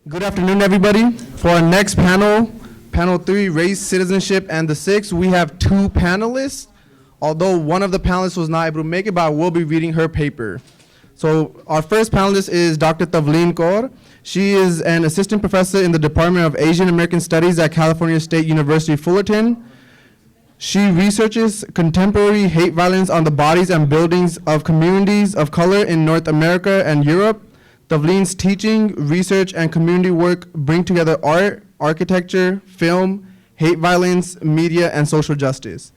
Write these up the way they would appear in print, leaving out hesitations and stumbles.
Good afternoon, everybody. For our next panel, panel 3, Race, Citizenship, and the Sikhs, we have two panelists. Although one of the panelists was not able to make it, but I will be reading her paper. So our first panelist is Dr. Tavleen Kaur. She is an assistant professor in the Department of Asian American Studies at California State University, Fullerton. She researches contemporary hate violence on the bodies and buildings of communities of color in North America and Europe. Tavleen's teaching, research, and community work bring together art, architecture, film, hate violence, media, and social justice.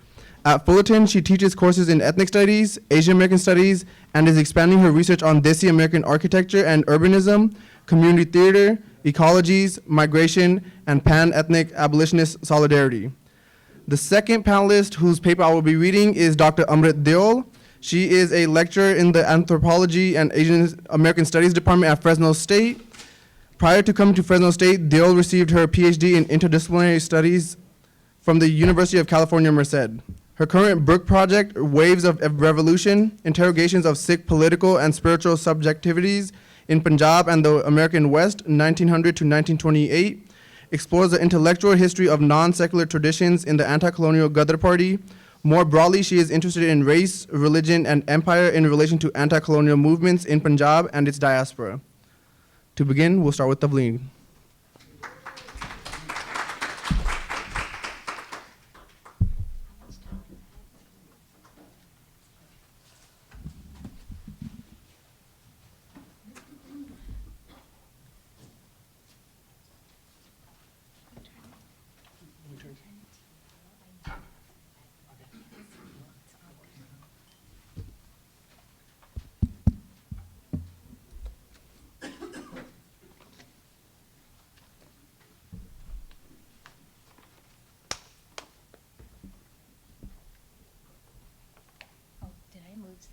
At Fullerton, she teaches courses in ethnic studies, Asian American studies, and is expanding her research on Desi American architecture and urbanism, community theater, ecologies, migration, and pan-ethnic abolitionist solidarity. The second panelist whose paper I will be reading is Dr. Amrit Deol. She is a lecturer in the Anthropology and Asian American Studies Department at Fresno State. Prior to coming to Fresno State, Deol received her PhD in interdisciplinary studies from the University of California, Merced. Her current book project, Waves of Revolution, Interrogations of Sikh Political and Spiritual Subjectivities in Punjab and the American West, 1900 to 1928, explores the intellectual history of non-secular traditions in the anti-colonial Ghadar Party. More broadly, she is interested in race, religion, and empire in relation to anti-colonial movements in Punjab and its diaspora. To begin, we'll start with Tavleen.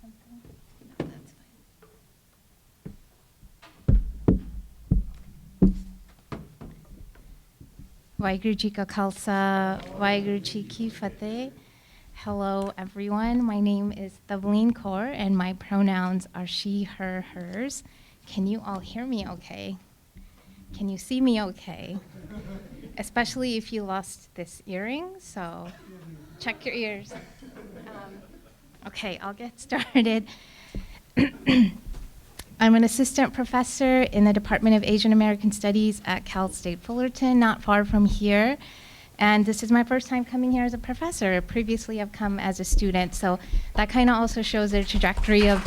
Something? No, that's fine. Waheguru Ji Ka Khalsa, Waheguru Ji Ki Fateh. Hello, everyone. My name is Tavleen Kaur, and my pronouns are she, her, hers. Can you all hear me okay? Can you see me okay? Especially if you lost this earring, so check your ears. Okay, I'll get started. I'm an assistant professor in the Department of Asian American Studies at Cal State Fullerton, not far from here. And this is my first time coming here as a professor. Previously, I've come as a student, so that kind of also shows the trajectory of,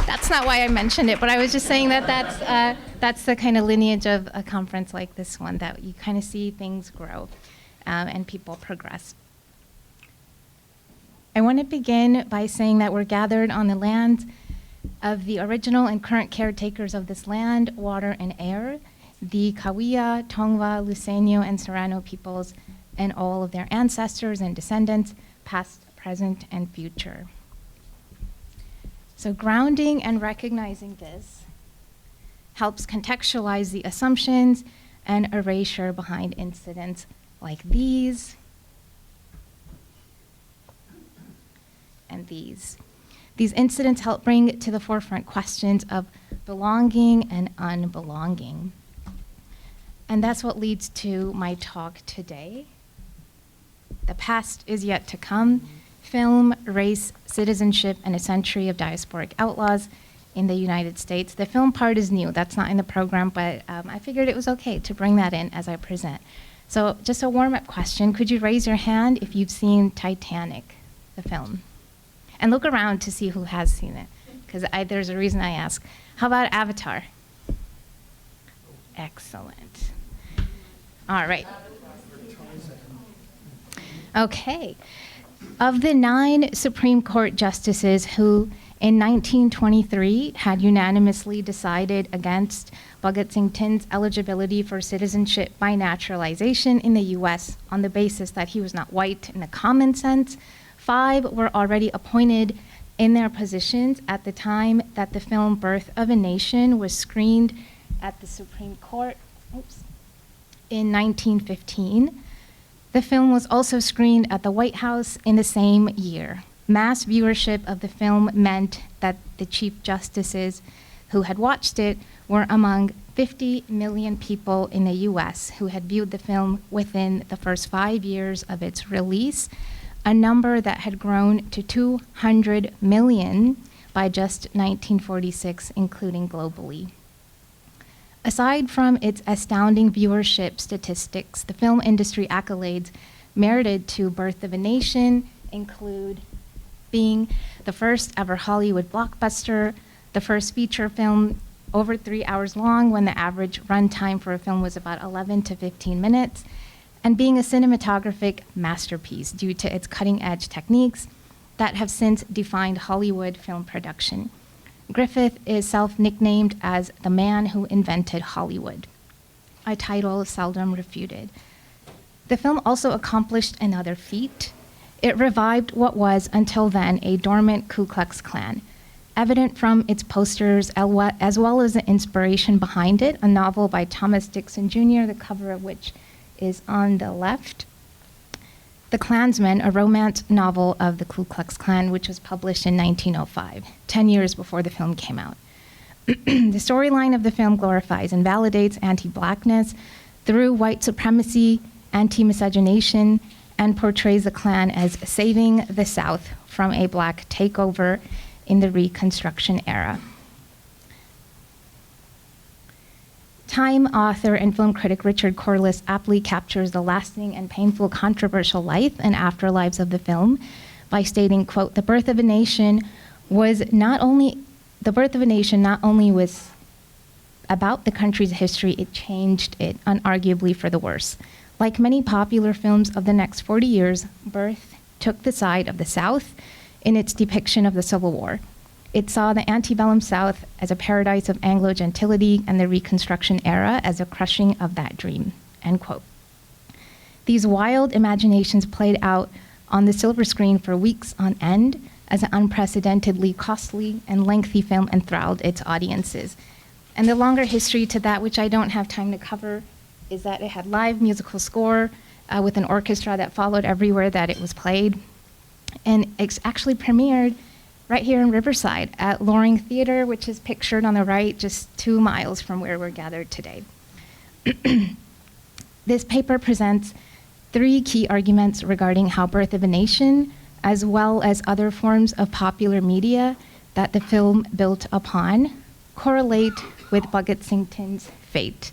that's not why I mentioned it, but I was just saying that that's the kind of lineage of a conference like this one, that you kind of see things grow and people progress. I want to begin by saying that we're gathered on the land of the original and current caretakers of this land, water, and air, the Cahuilla, Tongva, Luiseño, and Serrano peoples, and all of their ancestors and descendants, past, present, and future. So grounding and recognizing this helps contextualize the assumptions and erasure behind incidents like these and these. These incidents help bring to the forefront questions of belonging and unbelonging. And that's what leads to my talk today. The past is yet to come. Film, race, citizenship, and a century of diasporic outlaws in the United States. The film part is new. That's not in the program, but I figured it was okay to bring that in as I present. So just a warm-up question. Could you raise your hand if you've seen Titanic, the film? And look around to see who has seen it, because there's a reason I ask. How about Avatar? Excellent. All right. Okay. Of the 9 Supreme Court justices who, in 1923, had unanimously decided against Bhagat Singh Thind's eligibility for citizenship by naturalization in the U.S. on the basis that he was not white in a common sense, 5 were already appointed in their positions at the time that the film Birth of a Nation was screened at the Supreme Court in 1915. The film was also screened at the White House in the same year. Mass viewership of the film meant that the Chief Justices who had watched it were among 50 million people in the US who had viewed the film within the first 5 years of its release, a number that had grown to 200 million by just 1946, including globally. Aside from its astounding viewership statistics, the film industry accolades merited to Birth of a Nation include being the first ever Hollywood blockbuster, the first feature film over 3 hours long when the average runtime for a film was about 11 to 15 minutes, and being a cinematographic masterpiece due to its cutting-edge techniques that have since defined Hollywood film production. Griffith is self-nicknamed as the man who invented Hollywood, a title seldom refuted. The film also accomplished another feat. It revived what was, until then, a dormant Ku Klux Klan. Evident from its posters, as well as the inspiration behind it, a novel by Thomas Dixon Jr., the cover of which is on the left. The Klansman, a romance novel of the Ku Klux Klan, which was published in 1905, 10 years before the film came out. The storyline of the film glorifies and validates anti-Blackness through white supremacy, anti-miscegenation, and portrays the Klan as saving the South from a Black takeover in the Reconstruction era. Time author and film critic Richard Corliss aptly captures the lasting and painful controversial life and afterlives of the film by stating, quote, the birth of a nation not only was about the country's history, it changed it unarguably for the worse. Like many popular films of the next 40 years, Birth took the side of the South in its depiction of the Civil War. It saw the antebellum South as a paradise of Anglo gentility and the Reconstruction era as a crushing of that dream, end quote. These wild imaginations played out on the silver screen for weeks on end as an unprecedentedly costly and lengthy film enthralled its audiences. And the longer history to that, which I don't have time to cover, is that it had live musical score with an orchestra that followed everywhere that it was played. And it's actually premiered right here in Riverside at Loring Theater, which is pictured on the right, just 2 miles from where we're gathered today. This paper presents 3 key arguments regarding how Birth of a Nation, as well as other forms of popular media that the film built upon, correlate with Bhagat Singh Thiнд's fate,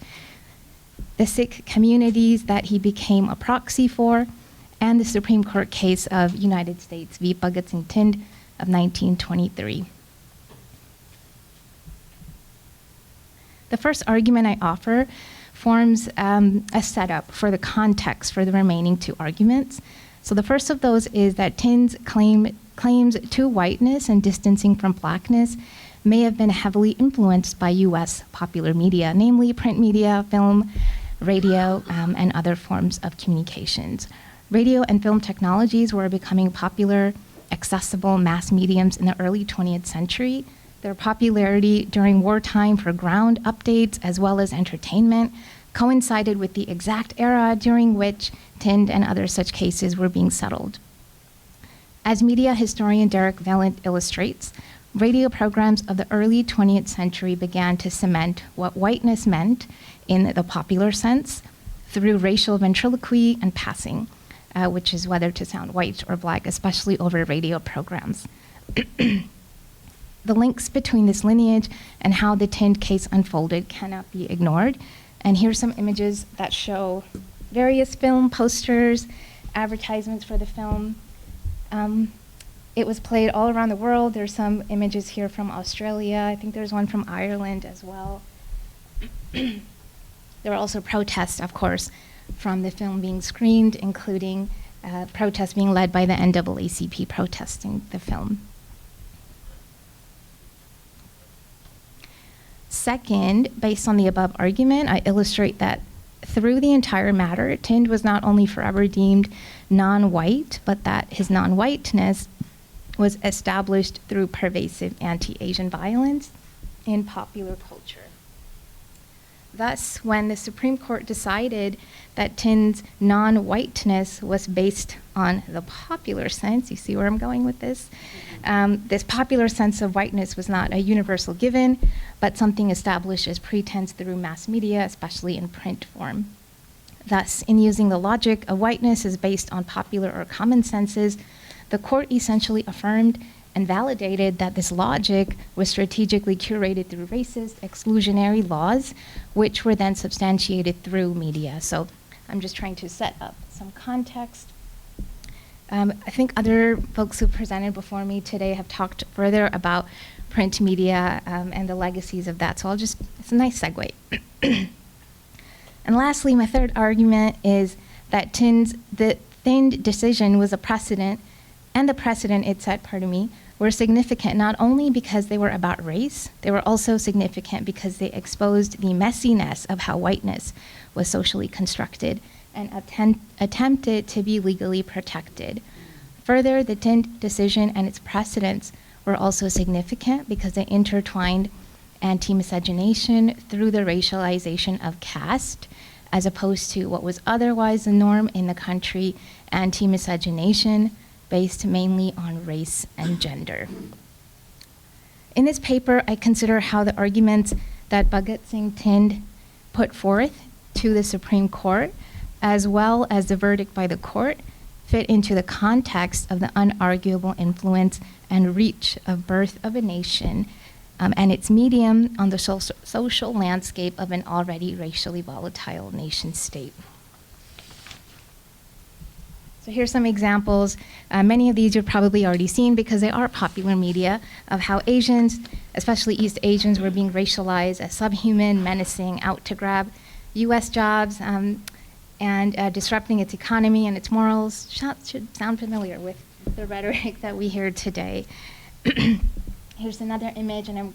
the Sikh communities that he became a proxy for, and the Supreme Court case of United States v. Bhagat Singh Thind of 1923. The first argument I offer forms a setup for the context for the remaining 2 arguments. So the first of those is that Thind's claims to whiteness and distancing from Blackness may have been heavily influenced by US popular media, namely print media, film, radio, and other forms of communications. Radio and film technologies were becoming popular, accessible mass mediums in the early 20th century. Their popularity during wartime for ground updates as well as entertainment coincided with the exact era during which Thind and other such cases were being settled. As media historian Derek Valent illustrates, radio programs of the early 20th century began to cement what whiteness meant in the popular sense through racial ventriloquy and passing, which is whether to sound white or Black, especially over radio programs. The links between this lineage and how the Thind case unfolded cannot be ignored. And here's some images that show various film posters, advertisements for the film. It was played all around the world. There's some images here from Australia. I think there's one from Ireland as well. There were also protests, of course, from the film being screened, including protests being led by the NAACP protesting the film. Second, based on the above argument, I illustrate that through the entire matter, Thind was not only forever deemed non-white, but that his non-whiteness was established through pervasive anti-Asian violence in popular culture. Thus, when the Supreme Court decided that Tin's non-whiteness was based on the popular sense, you see where I'm going with this? This popular sense of whiteness was not a universal given, but something established as pretense through mass media, especially in print form. Thus, in using the logic of whiteness as based on popular or common senses, the court essentially affirmed and validated that this logic was strategically curated through racist, exclusionary laws, which were then substantiated through media. So I'm just trying to set up some context. I think other folks who presented before me today have talked further about print media and the legacies of that. So it's a nice segue. And lastly, my third argument is that the Thin decision was a precedent, and the precedent it set, were significant not only because they were about race, they were also significant because they exposed the messiness of how whiteness was socially constructed and attempted to be legally protected. Further, the Thin decision and its precedents were also significant because they intertwined anti-miscegenation through the racialization of caste, as opposed to what was otherwise the norm in the country, anti-miscegenation, based mainly on race and gender. In this paper, I consider how the arguments that Bhagat Singh Thind put forth to the Supreme Court, as well as the verdict by the court, fit into the context of the unarguable influence and reach of Birth of a Nation and its medium on the social landscape of an already racially volatile nation state. So here's some examples. Many of these you've probably already seen because they are popular media of how Asians, especially East Asians, were being racialized as subhuman, menacing, out to grab US jobs, and disrupting its economy and its morals. Should sound familiar with the rhetoric that we hear today. Here's another image, and I'm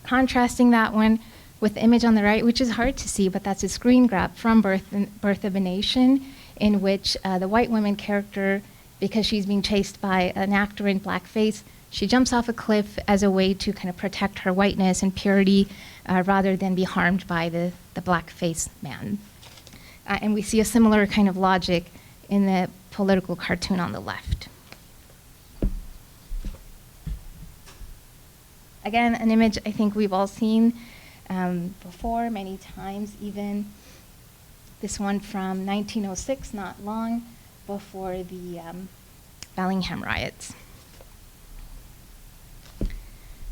contrasting that one with the image on the right, which is hard to see, but that's a screen grab from Birth of a Nation, in which the white woman character, because she's being chased by an actor in blackface, she jumps off a cliff as a way to kind of protect her whiteness and purity rather than be harmed by the blackface man. And we see a similar kind of logic in the political cartoon on the left. Again, an image I think we've all seen before, many times even. This one from 1906, not long before the Bellingham riots.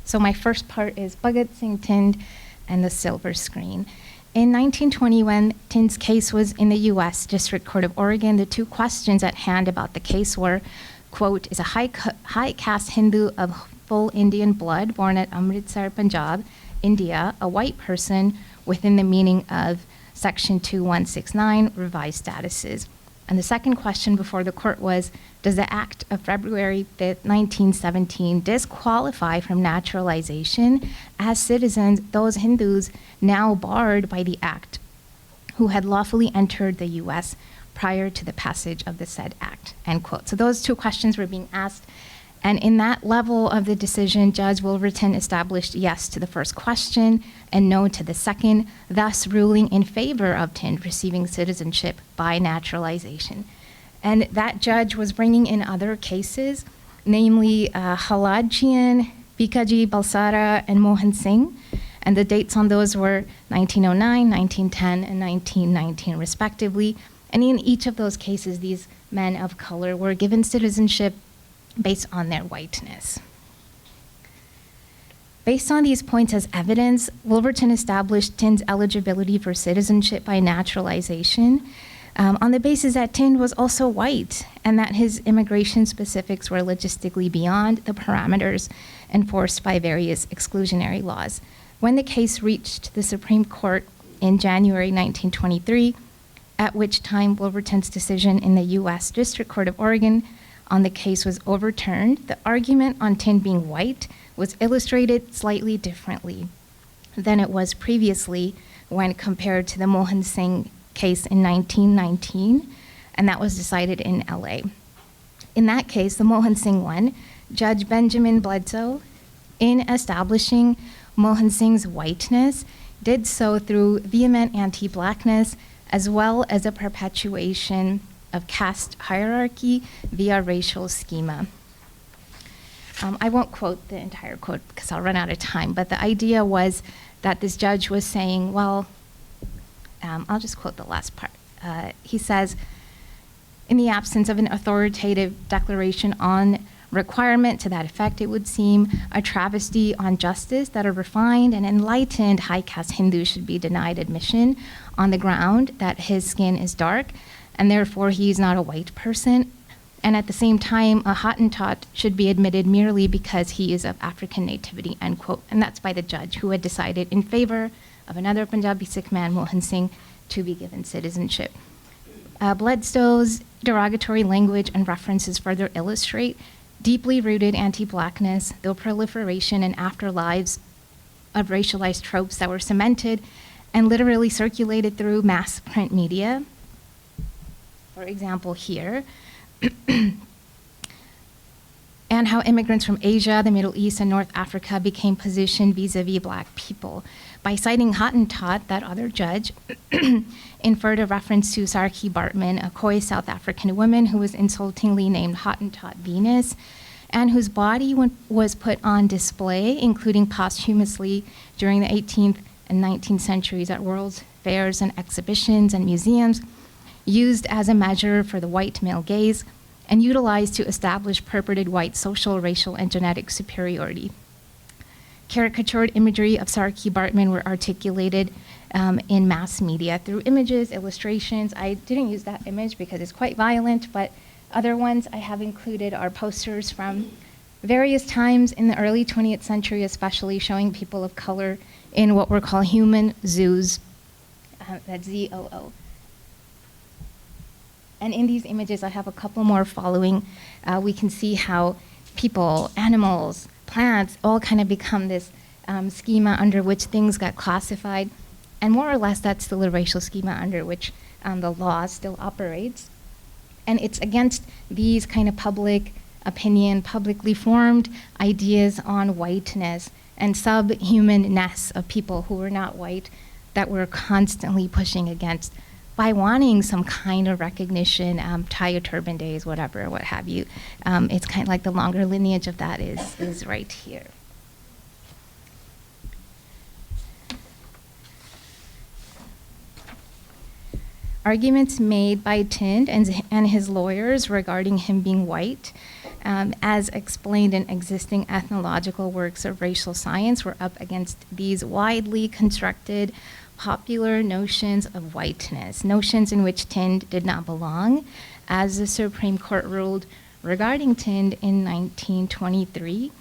So my first part is Bhagat Singh Thind and the silver screen. In 1920, when Thind's case was in the US District Court of Oregon, the two questions at hand about the case were, quote, is a high caste Hindu of full Indian blood born at Amritsar, Punjab, India, a white person within the meaning of Section 2169 revised statuses? And the second question before the court was, does the Act of February 5th, 1917 disqualify from naturalization as citizens those Hindus now barred by the Act who had lawfully entered the US prior to the passage of the said Act, end quote. So those two questions were being asked. And in that level of the decision, Judge Wolverton established yes to the first question and no to the second, thus ruling in favor of Thind receiving citizenship by naturalization. And that judge was bringing in other cases, namely Halajian, Bikaji Balsara, and Mohan Singh. And the dates on those were 1909, 1910, and 1919, respectively. And in each of those cases, these men of color were given citizenship based on their whiteness. Based on these points as evidence, Wolverton established Thind's eligibility for citizenship by naturalization on the basis that Thind was also white and that his immigration specifics were logistically beyond the parameters enforced by various exclusionary laws. When the case reached the Supreme Court in January 1923, at which time Wolverton's decision in the US District Court of Oregon on the case was overturned, the argument on Thind being white was illustrated slightly differently than it was previously when compared to the Mohan Singh case in 1919, and that was decided in LA. In that case, the Mohan Singh one, Judge Benjamin Bledsoe, in establishing Mohan Singh's whiteness, did so through vehement anti-Blackness, as well as a perpetuation of caste hierarchy via racial schema. I won't quote the entire quote because I'll run out of time, but the idea was that this judge was saying, well, I'll just quote the last part. He says, in the absence of an authoritative declaration on requirement to that effect, it would seem a travesty on justice that a refined and enlightened high caste Hindu should be denied admission on the ground that his skin is dark and therefore he is not a white person. And at the same time, a Hottentot should be admitted merely because he is of African nativity, end quote. And that's by the judge who had decided in favor of another Punjabi Sikh man, Mohan Singh, to be given citizenship. Bledsoe's derogatory language and references further illustrate deeply rooted anti-Blackness, the proliferation and afterlives of racialized tropes that were cemented and literally circulated through mass print media. For example, here, and how immigrants from Asia, the Middle East, and North Africa became positioned vis-a-vis Black people. By citing Hottentot, that other judge inferred a reference to Sarki Bartman, a coy South African woman who was insultingly named Hottentot Venus, and whose body was put on display, including posthumously, during the 18th and 19th centuries at world's fairs and exhibitions and museums, used as a measure for the white male gaze, and utilized to establish purported white social, racial, and genetic superiority. Caricatured imagery of Sarki Bartman were articulated in mass media through images, illustrations. I didn't use that image because it's quite violent, but other ones I have included are posters from various times in the early 20th century, especially showing people of color in what were called human zoos, that's ZOO. And in these images, I have a couple more following. We can see how people, animals, plants, all kind of become this schema under which things got classified. And more or less, that's still a racial schema under which the law still operates. And it's against these kind of public opinion, publicly formed ideas on whiteness and subhumanness of people who were not white that we're constantly pushing against by wanting some kind of recognition, tie your turban days, whatever, what have you. It's kind of like the longer lineage of that is right here. Arguments made by Tind and his lawyers regarding him being white, as explained in existing ethnological works of racial science, were up against these widely constructed popular notions of whiteness, notions in which Tind did not belong, as the Supreme Court ruled regarding Tind in 1923.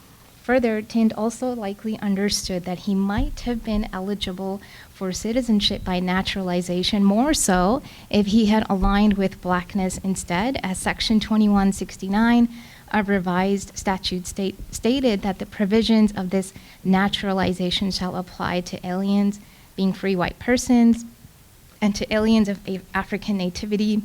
Further, Tind also likely understood that he might have been eligible for citizenship by naturalization, more so if he had aligned with Blackness instead, as Section 2169 of revised statute stated that the provisions of this naturalization shall apply to aliens being free white persons, and to aliens of African nativity,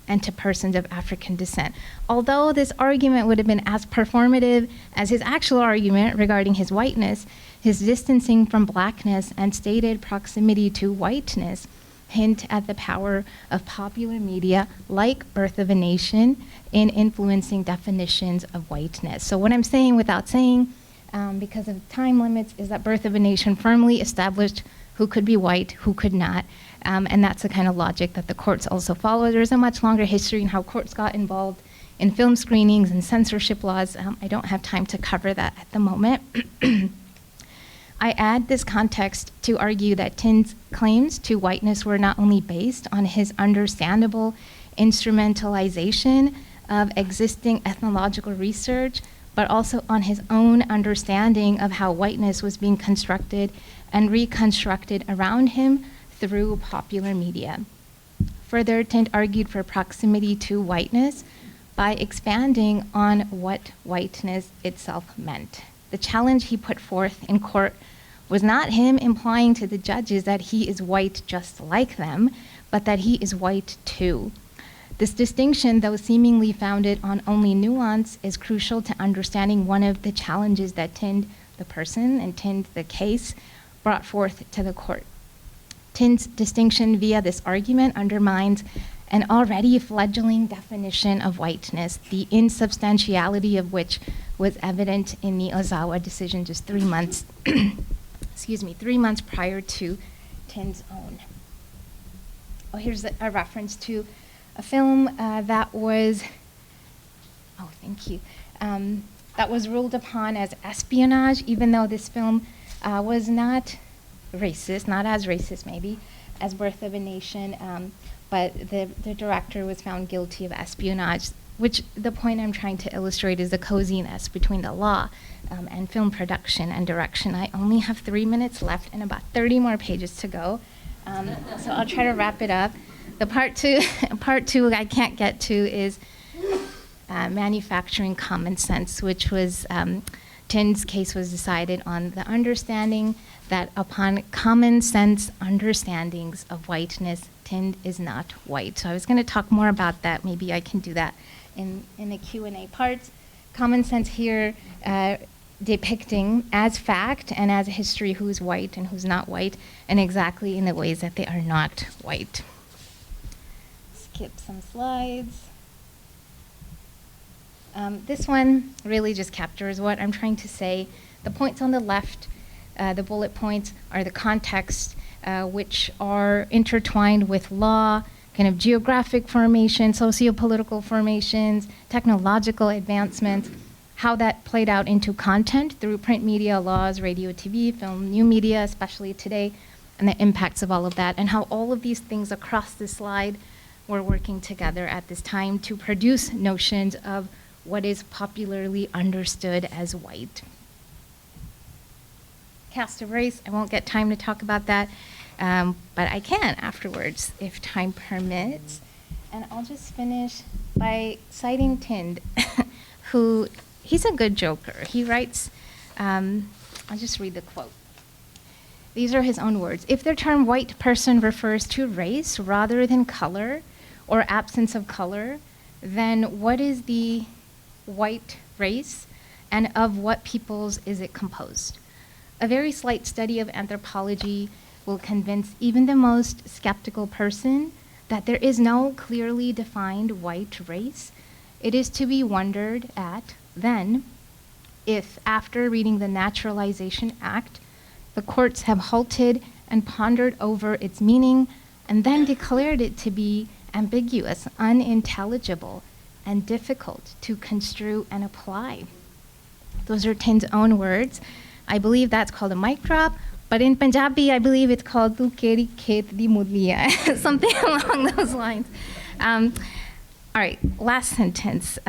and to persons of African descent. Although this argument would have been as performative as his actual argument regarding his whiteness, his distancing from Blackness and stated proximity to whiteness hint at the power of popular media like Birth of a Nation in influencing definitions of whiteness. So what I'm saying without saying, because of time limits, is that Birth of a Nation firmly established who could be white, who could not. And that's the kind of logic that the courts also follow. There's a much longer history in how courts got involved in film screenings and censorship laws. I don't have time to cover that at the moment. I add this context to argue that Tind's claims to whiteness were not only based on his understandable instrumentalization of existing ethnological research, but also on his own understanding of how whiteness was being constructed and reconstructed around him through popular media. Further, Tind argued for proximity to whiteness by expanding on what whiteness itself meant. The challenge he put forth in court was not him implying to the judges that he is white just like them, but that he is white too. This distinction, though seemingly founded on only nuance, is crucial to understanding one of the challenges that Tind, the person, and Tind, the case, brought forth to the court. Tin's distinction via this argument undermines an already fledgling definition of whiteness, the insubstantiality of which was evident in the Ozawa decision just 3 months, 3 months prior to Tin's own. Oh, here's a reference to a film that was, that was ruled upon as espionage, even though this film was not racist, not as racist maybe, as Birth of a Nation, but the director was found guilty of espionage, which the point I'm trying to illustrate is the coziness between the law and film production and direction. I only have 3 minutes left and about 30 more pages to go, so I'll try to wrap it up. The part two I can't get to is manufacturing common sense, which was Tin's case was decided on the understanding that upon common sense understandings of whiteness, Tin is not white. So I was going to talk more about that. Maybe I can do that in the Q&A parts. Common sense here depicting as fact and as history who's white and who's not white, and exactly in the ways that they are not white. Skip some slides. This one really just captures what I'm trying to say. The points on the left, the bullet points, are the context which are intertwined with law, kind of geographic formation, socio-political formations, technological advancements, how that played out into content through print media, laws, radio, TV, film, new media, especially today, and the impacts of all of that, and how all of these things across this slide were working together at this time to produce notions of what is popularly understood as white. Cast of race, I won't get time to talk about that, but I can afterwards if time permits. And I'll just finish by citing Tind, who, he's a good joker. He writes, I'll just read the quote. These are his own words. If the term white person refers to race rather than color or absence of color, then what is the white race, and of what peoples is it composed? A very slight study of anthropology will convince even the most skeptical person that there is no clearly defined white race. It is to be wondered at, then, if after reading the Naturalization Act, the courts have halted and pondered over its meaning and then declared it to be ambiguous, unintelligible, and difficult to construe and apply. Those are Tin's own words. I believe that's called a mic drop, but in Punjabi, I believe it's called tu keri khet di mudli hai, something along those lines. All right, last sentence.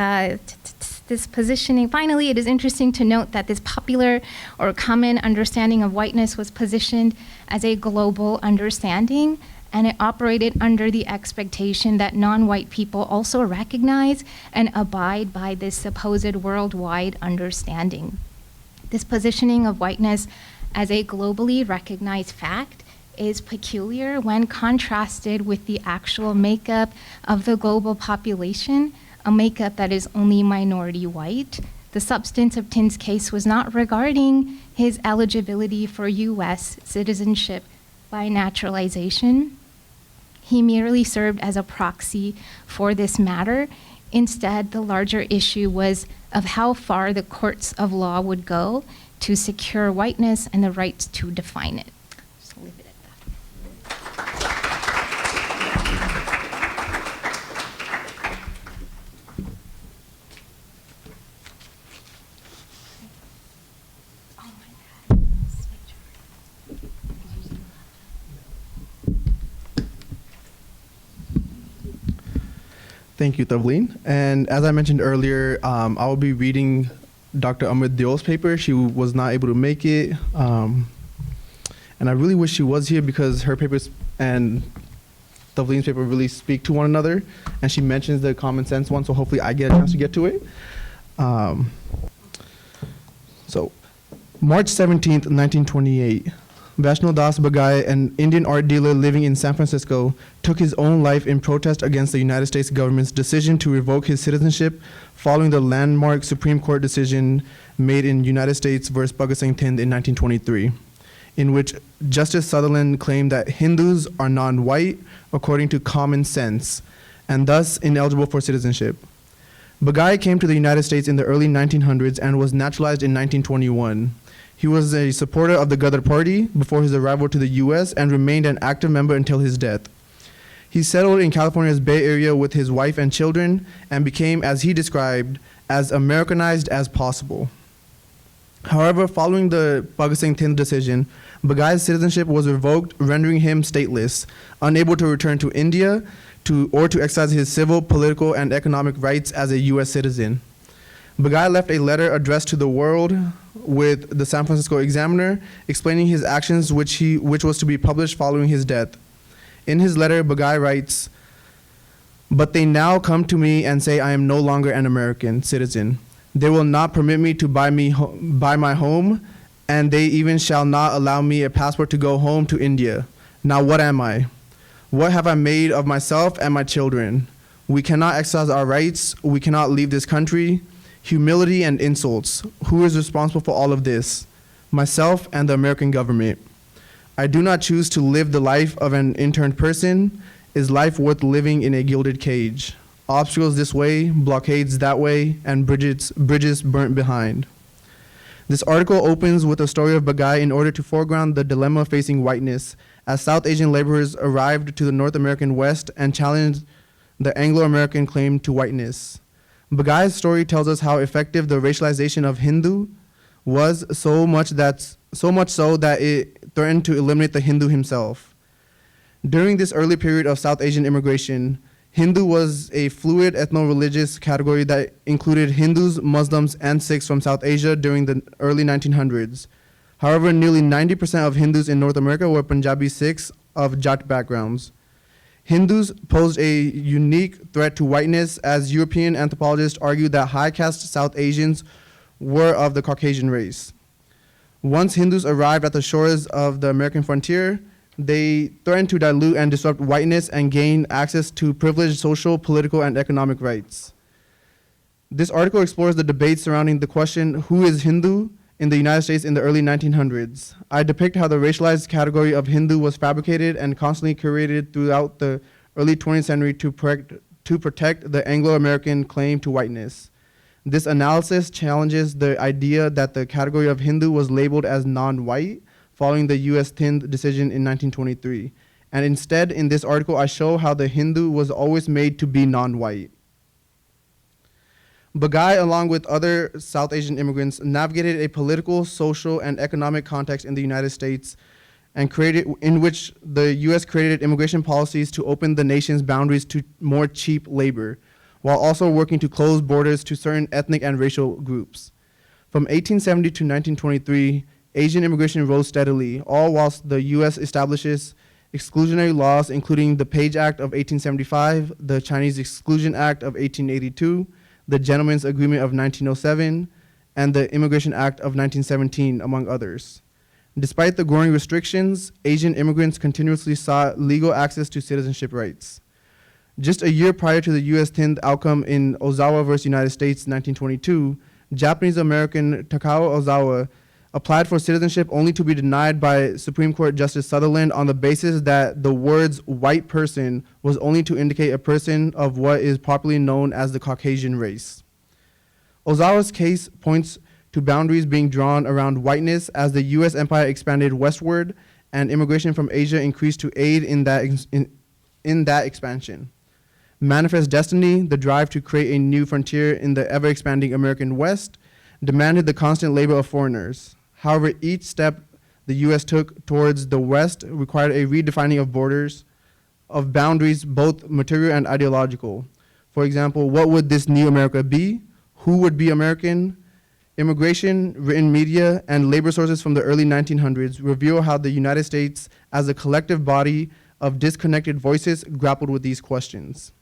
This positioning, finally, it is interesting to note that this popular or common understanding of whiteness was positioned as a global understanding, and it operated under the expectation that non-white people also recognize and abide by this supposed worldwide understanding. This positioning of whiteness as a globally recognized fact is peculiar when contrasted with the actual makeup of the global population, a makeup that is only minority white. The substance of Tin's case was not regarding his eligibility for US citizenship by naturalization. He merely served as a proxy for this matter. Instead, the larger issue was of how far the courts of law would go to secure whiteness and the rights to define it. Just leave it at that. Oh my God. Thank you, Tavleen. And as I mentioned earlier, I will be reading Dr. Amrit Deol's paper. She was not able to make it. And I really wish she was here because her papers and Tavleen's paper really speak to one another. And she mentions the common sense one, so hopefully I get a chance to get to it. So, March 17th, 1928. Vaishno Das Bagai, an Indian art dealer living in San Francisco, took his own life in protest against the United States government's decision to revoke his citizenship following the landmark Supreme Court decision made in United States versus Bhagat Singh Thind in 1923. in which Justice Sutherland claimed that Hindus are non-white according to common sense, and thus ineligible for citizenship. Bagai came to the United States in the early 1900s and was naturalized in 1921. He was a supporter of the Gilded Party before his arrival to the US and remained an active member until his death. He settled in California's Bay Area with his wife and children and became, as he described, as Americanized as possible. However, following the Bhagat Singh Thind decision, Bagai's citizenship was revoked, rendering him stateless, unable to return to India or to exercise his civil, political, and economic rights as a US citizen. Bagai left a letter addressed to the world with the San Francisco Examiner explaining his actions, which was to be published following his death. In his letter, Bagai writes, "But they now come to me and say I am no longer an American citizen. They will not permit me to buy my home, and they even shall not allow me a passport to go home to India. Now what am I? What have I made of myself and my children? We cannot exercise our rights. We cannot leave this country. Humility and insults. Who is responsible for all of this? Myself and the American government. I do not choose to live the life of an interned person. Is life worth living in a gilded cage? Obstacles this way, blockades that way, and bridges burnt behind." This article opens with a story of Bagai in order to foreground the dilemma facing whiteness as South Asian laborers arrived to the North American West and challenged the Anglo-American claim to whiteness. Bagai's story tells us how effective the racialization of Hindu was, so much so that it threatened to eliminate the Hindu himself. During this early period of South Asian immigration, Hindu was a fluid ethno-religious category that included Hindus, Muslims, and Sikhs from South Asia during the early 1900s. However, nearly 90% of Hindus in North America were Punjabi Sikhs of Jat backgrounds. Hindus posed a unique threat to whiteness, as European anthropologists argued that high caste South Asians were of the Caucasian race. Once Hindus arrived at the shores of the American frontier, they threatened to dilute and disrupt whiteness and gain access to privileged social, political, and economic rights. This article explores the debate surrounding the question, who is Hindu, in the United States in the early 1900s. I depict how the racialized category of Hindu was fabricated and constantly curated throughout the early 20th century to protect the Anglo-American claim to whiteness. This analysis challenges the idea that the category of Hindu was labeled as non-white following the US Thind decision in 1923. And instead, in this article, I show how the Hindu was always made to be non-white. Bagai, along with other South Asian immigrants, navigated a political, social, and economic context in the United States in which the US created immigration policies to open the nation's boundaries to more cheap labor, while also working to close borders to certain ethnic and racial groups. From 1870 to 1923, Asian immigration rose steadily, all whilst the US establishes exclusionary laws, including the Page Act of 1875, the Chinese Exclusion Act of 1882, the Gentleman's Agreement of 1907, and the Immigration Act of 1917, among others. Despite the growing restrictions, Asian immigrants continuously sought legal access to citizenship rights. Just a year prior to the US Thind outcome in Ozawa versus United States, 1922, Japanese-American Takao Ozawa applied for citizenship only to be denied by Supreme Court Justice Sutherland on the basis that the words white person was only to indicate a person of what is popularly known as the Caucasian race. Ozawa's case points to boundaries being drawn around whiteness as the US empire expanded westward and immigration from Asia increased to aid in that expansion. Manifest Destiny, the drive to create a new frontier in the ever-expanding American West, demanded the constant labor of foreigners. However, each step the US took towards the West required a redefining of borders, of boundaries, both material and ideological. For example, what would this new America be? Who would be American? Immigration, written media, and labor sources from the early 1900s reveal how the United States, as a collective body of disconnected voices, grappled with these questions.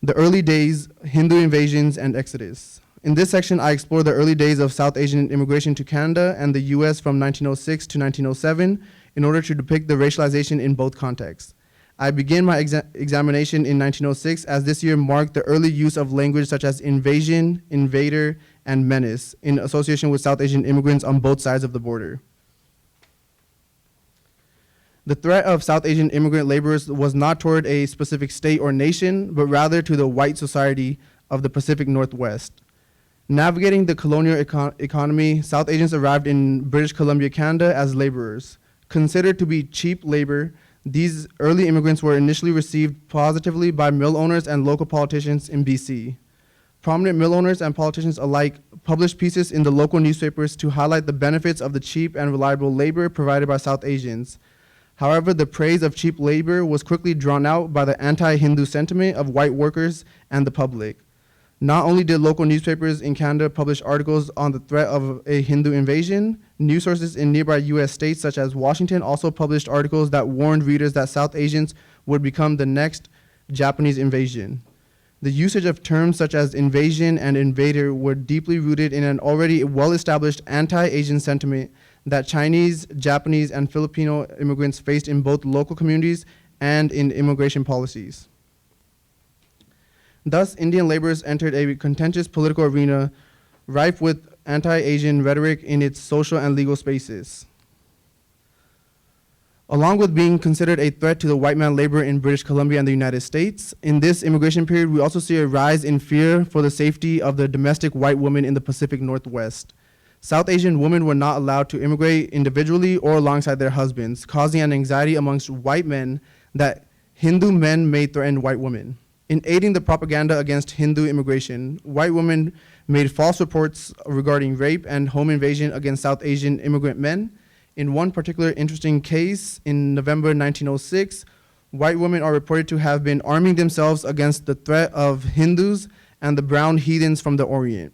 The early days, Hindu invasions, and exodus. In this section, I explore the early days of South Asian immigration to Canada and the US from 1906 to 1907 in order to depict the racialization in both contexts. I begin my examination in 1906 as this year marked the early use of language such as invasion, invader, and menace in association with South Asian immigrants on both sides of the border. The threat of South Asian immigrant laborers was not toward a specific state or nation, but rather to the white society of the Pacific Northwest. Navigating the colonial economy, South Asians arrived in British Columbia, Canada as laborers. Considered to be cheap labor, these early immigrants were initially received positively by mill owners and local politicians in BC. Prominent mill owners and politicians alike published pieces in the local newspapers to highlight the benefits of the cheap and reliable labor provided by South Asians. However, the praise of cheap labor was quickly drawn out by the anti-Hindu sentiment of white workers and the public. Not only did local newspapers in Canada publish articles on the threat of a Hindu invasion, news sources in nearby US states such as Washington also published articles that warned readers that South Asians would become the next Japanese invasion. The usage of terms such as invasion and invader were deeply rooted in an already well-established anti-Asian sentiment that Chinese, Japanese, and Filipino immigrants faced in both local communities and in immigration policies. Thus, Indian laborers entered a contentious political arena rife with anti-Asian rhetoric in its social and legal spaces. Along with being considered a threat to the white man labor in British Columbia and the United States, in this immigration period, we also see a rise in fear for the safety of the domestic white woman in the Pacific Northwest. South Asian women were not allowed to immigrate individually or alongside their husbands, causing an anxiety amongst white men that Hindu men may threaten white women. In aiding the propaganda against Hindu immigration, white women made false reports regarding rape and home invasion against South Asian immigrant men. In one particular interesting case, in November 1906, white women are reported to have been arming themselves against the threat of Hindus and the brown heathens from the Orient.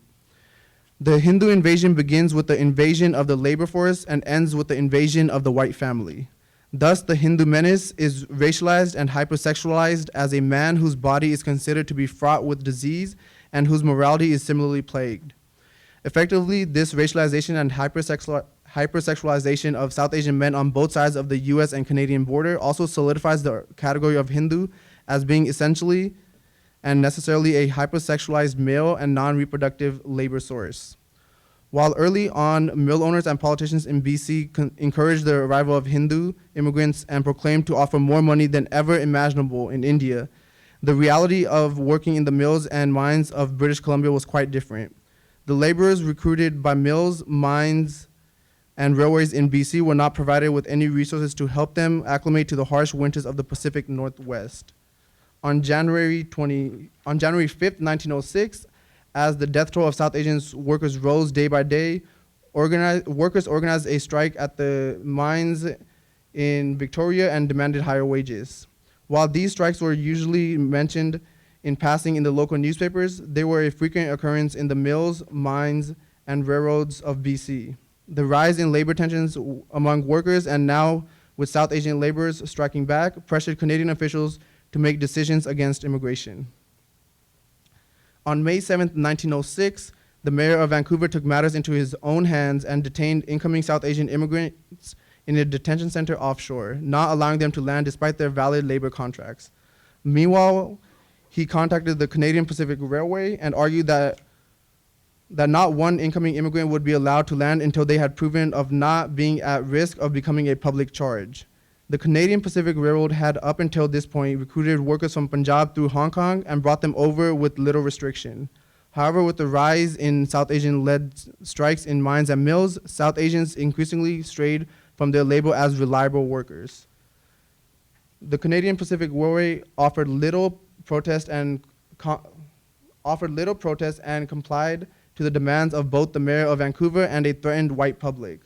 The Hindu invasion begins with the invasion of the labor force and ends with the invasion of the white family. Thus, the Hindu menace is racialized and hypersexualized as a man whose body is considered to be fraught with disease and whose morality is similarly plagued. Effectively, this racialization and hypersexualization of South Asian men on both sides of the US and Canadian border also solidifies the category of Hindu as being essentially and necessarily a hypersexualized male and non-reproductive labor source. While early on, mill owners and politicians in BC encouraged the arrival of Hindu immigrants and proclaimed to offer more money than ever imaginable in India, the reality of working in the mills and mines of British Columbia was quite different. The laborers recruited by mills, mines, and railways in BC were not provided with any resources to help them acclimate to the harsh winters of the Pacific Northwest. On January 5th, 1906, as the death toll of South Asian workers rose day by day, workers organized a strike at the mines in Victoria and demanded higher wages. While these strikes were usually mentioned in passing in the local newspapers, they were a frequent occurrence in the mills, mines, and railroads of BC. The rise in labor tensions among workers, and now with South Asian laborers striking back, pressured Canadian officials to make decisions against immigration. On May 7th, 1906, the mayor of Vancouver took matters into his own hands and detained incoming South Asian immigrants in a detention center offshore, not allowing them to land despite their valid labor contracts. Meanwhile, he contacted the Canadian Pacific Railway and argued that not one incoming immigrant would be allowed to land until they had proven of not being at risk of becoming a public charge. The Canadian Pacific Railroad had up until this point recruited workers from Punjab through Hong Kong and brought them over with little restriction. However, with the rise in South Asian-led strikes in mines and mills, South Asians increasingly strayed from their label as reliable workers. The Canadian Pacific Railway offered little protest and complied to the demands of both the mayor of Vancouver and a threatened white public.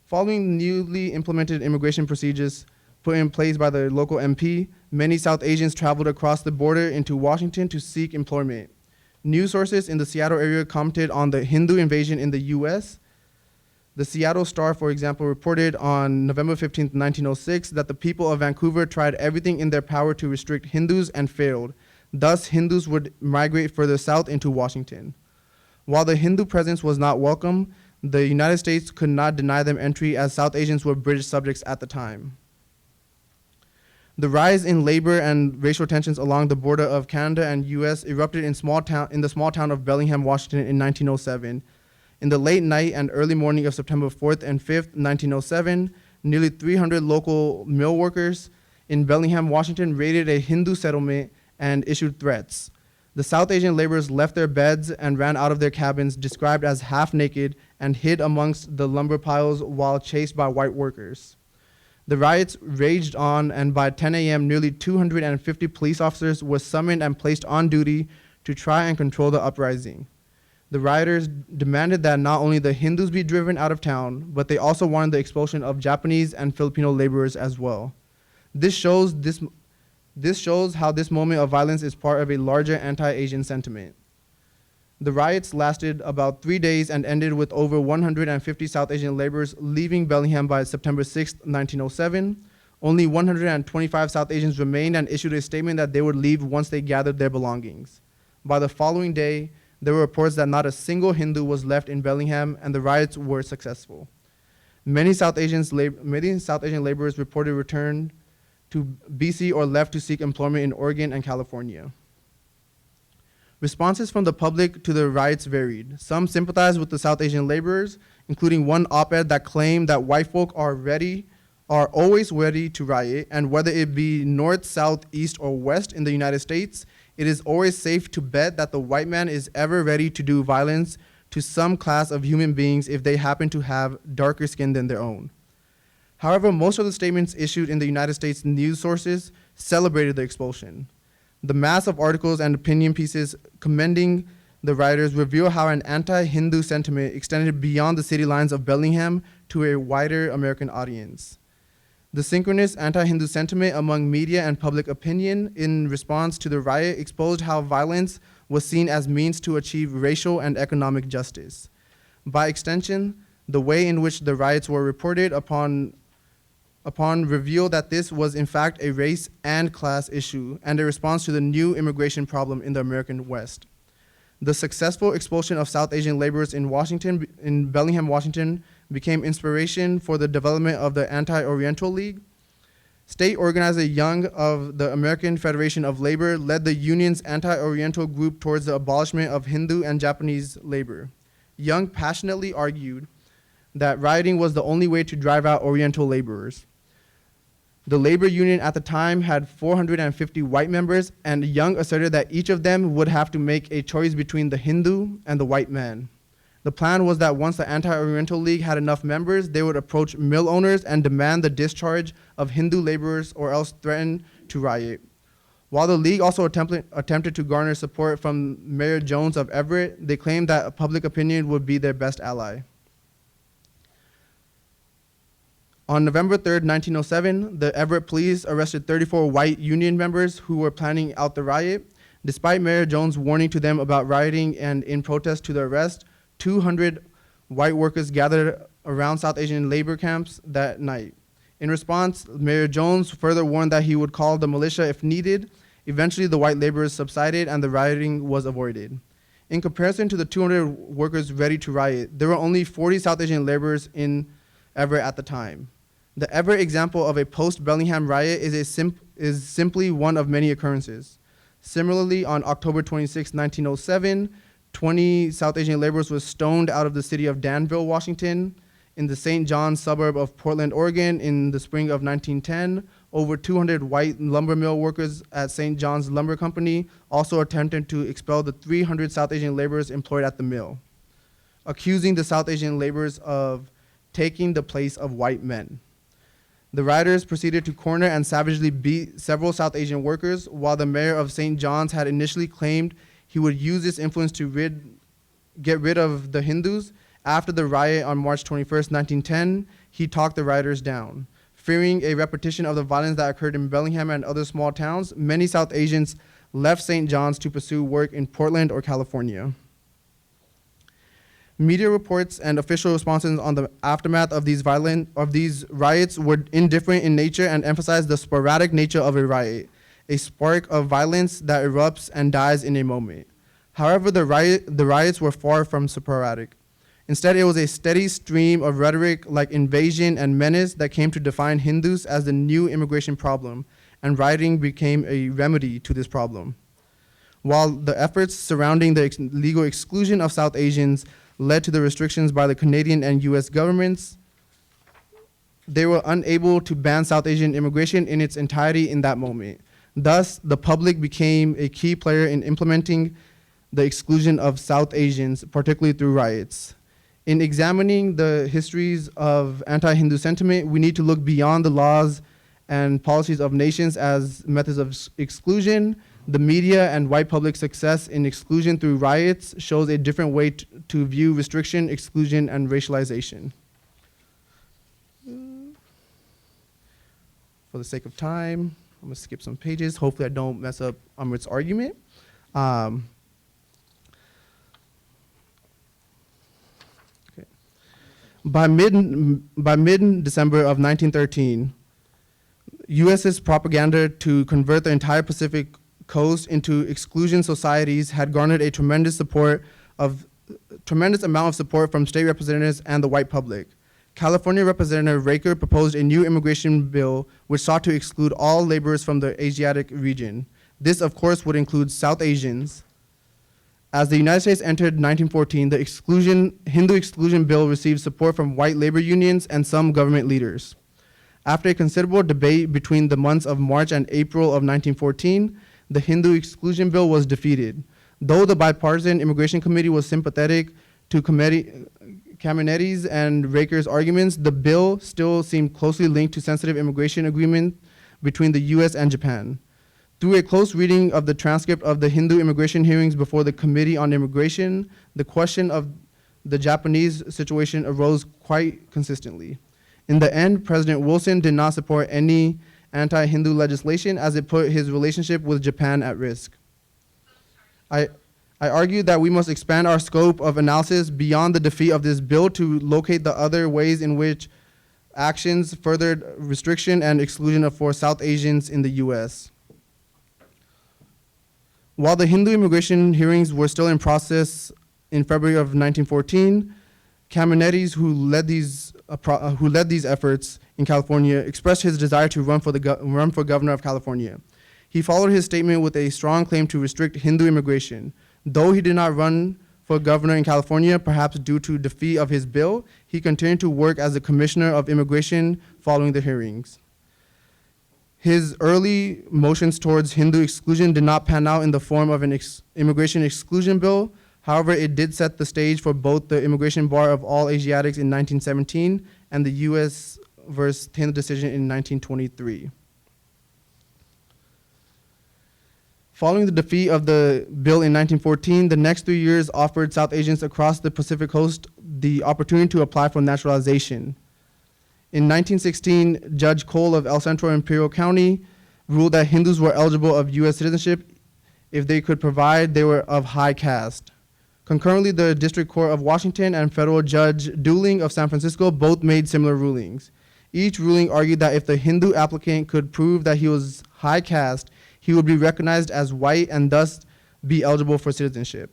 Following newly implemented immigration procedures put in place by the local MP, many South Asians traveled across the border into Washington to seek employment. News sources in the Seattle area commented on the Hindu invasion in the US. The Seattle Star, for example, reported on November 15, 1906, that the people of Vancouver tried everything in their power to restrict Hindus and failed. Thus, Hindus would migrate further south into Washington. While the Hindu presence was not welcome, the United States could not deny them entry as South Asians were British subjects at the time. The rise in labor and racial tensions along the border of Canada and US erupted in the small town of Bellingham, Washington in 1907. In the late night and early morning of September 4th and 5th, 1907, nearly 300 local mill workers in Bellingham, Washington, raided a Hindu settlement and issued threats. The South Asian laborers left their beds and ran out of their cabins, described as half naked, and hid amongst the lumber piles while chased by white workers. The riots raged on, and by 10 a.m., nearly 250 police officers were summoned and placed on duty to try and control the uprising. The rioters demanded that not only the Hindus be driven out of town, but they also wanted the expulsion of Japanese and Filipino laborers as well. This shows how this moment of violence is part of a larger anti-Asian sentiment. The riots lasted about 3 days and ended with over 150 South Asian laborers leaving Bellingham by September 6, 1907. Only 125 South Asians remained and issued a statement that they would leave once they gathered their belongings. By the following day, there were reports that not a single Hindu was left in Bellingham, and the riots were successful. Many South Asian laborers reported returned to BC or left to seek employment in Oregon and California. Responses from the public to the riots varied. Some sympathized with the South Asian laborers, including one op-ed that claimed that white folk are always ready to riot, and whether it be north, south, east, or west in the United States, it is always safe to bet that the white man is ever ready to do violence to some class of human beings if they happen to have darker skin than their own. However, most of the statements issued in the United States news sources celebrated the expulsion. The mass of articles and opinion pieces commending the rioters reveal how an anti-Hindu sentiment extended beyond the city lines of Bellingham to a wider American audience. The synchronous anti-Hindu sentiment among media and public opinion in response to the riot exposed how violence was seen as means to achieve racial and economic justice. By extension, the way in which the riots were reported upon revealed that this was in fact a race and class issue and a response to the new immigration problem in the American West. The successful expulsion of South Asian laborers in Bellingham, Washington, became inspiration for the development of the Anti-Oriental League. State organizer Young of the American Federation of Labor led the union's anti-Oriental group towards the abolishment of Hindu and Japanese labor. Young passionately argued that rioting was the only way to drive out Oriental laborers. The labor union at the time had 450 white members, and Young asserted that each of them would have to make a choice between the Hindu and the white man. The plan was that once the Anti-Oriental League had enough members, they would approach mill owners and demand the discharge of Hindu laborers or else threaten to riot. While the League also attempted to garner support from Mayor Jones of Everett, they claimed that public opinion would be their best ally. On November 3rd, 1907, the Everett police arrested 34 white union members who were planning out the riot. Despite Mayor Jones' warning to them about rioting and in protest to the arrest, 200 white workers gathered around South Asian labor camps that night. In response, Mayor Jones further warned that he would call the militia if needed. Eventually, the white laborers subsided and the rioting was avoided. In comparison to the 200 workers ready to riot, there were only 40 South Asian laborers in Everett at the time. The Everett example of a post-Bellingham riot is simply one of many occurrences. Similarly, on October 26, 1907, 20 South Asian laborers were stoned out of the city of Danville, Washington. In the St. John's suburb of Portland, Oregon, in the spring of 1910, over 200 white lumber mill workers at St. John's Lumber Company also attempted to expel the 300 South Asian laborers employed at the mill, accusing the South Asian laborers of taking the place of white men. The rioters proceeded to corner and savagely beat several South Asian workers, while the mayor of St. John's had initially claimed he would use this influence to get rid of the Hindus. After the riot on March 21st, 1910, he talked the rioters down. Fearing a repetition of the violence that occurred in Bellingham and other small towns, many South Asians left St. John's to pursue work in Portland or California. Media reports and official responses on the aftermath of these riots were indifferent in nature and emphasized the sporadic nature of a riot, a spark of violence that erupts and dies in a moment. However, the riots were far from sporadic. Instead, it was a steady stream of rhetoric like invasion and menace that came to define Hindus as the new immigration problem, and rioting became a remedy to this problem. While the efforts surrounding the legal exclusion of South Asians led to the restrictions by the Canadian and US governments, they were unable to ban South Asian immigration in its entirety in that moment. Thus, the public became a key player in implementing the exclusion of South Asians, particularly through riots. In examining the histories of anti-Hindu sentiment, we need to look beyond the laws and policies of nations as methods of exclusion. The media and white public success in exclusion through riots shows a different way to view restriction, exclusion, and racialization. For the sake of time, I'm gonna skip some pages. Hopefully I don't mess up Amrit's argument. Okay. By mid-December of 1913, US's propaganda to convert the entire Pacific coast into exclusion societies had garnered a tremendous amount of support from state representatives and the white public. California Representative Raker proposed a new immigration bill which sought to exclude all laborers from the Asiatic region. This, of course, would include South Asians. As the United States entered 1914, the Hindu exclusion bill received support from white labor unions and some government leaders. After a considerable debate between the months of March and April of 1914, the Hindu exclusion bill was defeated. Though the bipartisan immigration committee was sympathetic to Caminetti's and Raker's arguments, the bill still seemed closely linked to sensitive immigration agreement between the US and Japan. Through a close reading of the transcript of the Hindu immigration hearings before the Committee on Immigration, the question of the Japanese situation arose quite consistently. In the end, President Wilson did not support any anti-Hindu legislation as it put his relationship with Japan at risk. I argued that we must expand our scope of analysis beyond the defeat of this bill to locate the other ways in which actions furthered restriction and exclusion for South Asians in the US. While the Hindu immigration hearings were still in process in February of 1914, Caminetti's, who led these efforts in California, expressed his desire to run for governor of California. He followed his statement with a strong claim to restrict Hindu immigration. Though he did not run for governor in California, perhaps due to defeat of his bill, he continued to work as the commissioner of immigration following the hearings. His early motions towards Hindu exclusion did not pan out in the form of an immigration exclusion bill. However, it did set the stage for both the immigration bar of all Asiatics in 1917 and the US versus Hindu decision in 1923. Following the defeat of the bill in 1914, the next 3 years offered South Asians across the Pacific coast the opportunity to apply for naturalization. In 1916, Judge Cole of El Centro Imperial County ruled that Hindus were eligible of US citizenship if they could provide they were of high caste. Concurrently, the District Court of Washington and Federal Judge Dooling of San Francisco both made similar rulings. Each ruling argued that if the Hindu applicant could prove that he was high caste, he would be recognized as white and thus be eligible for citizenship.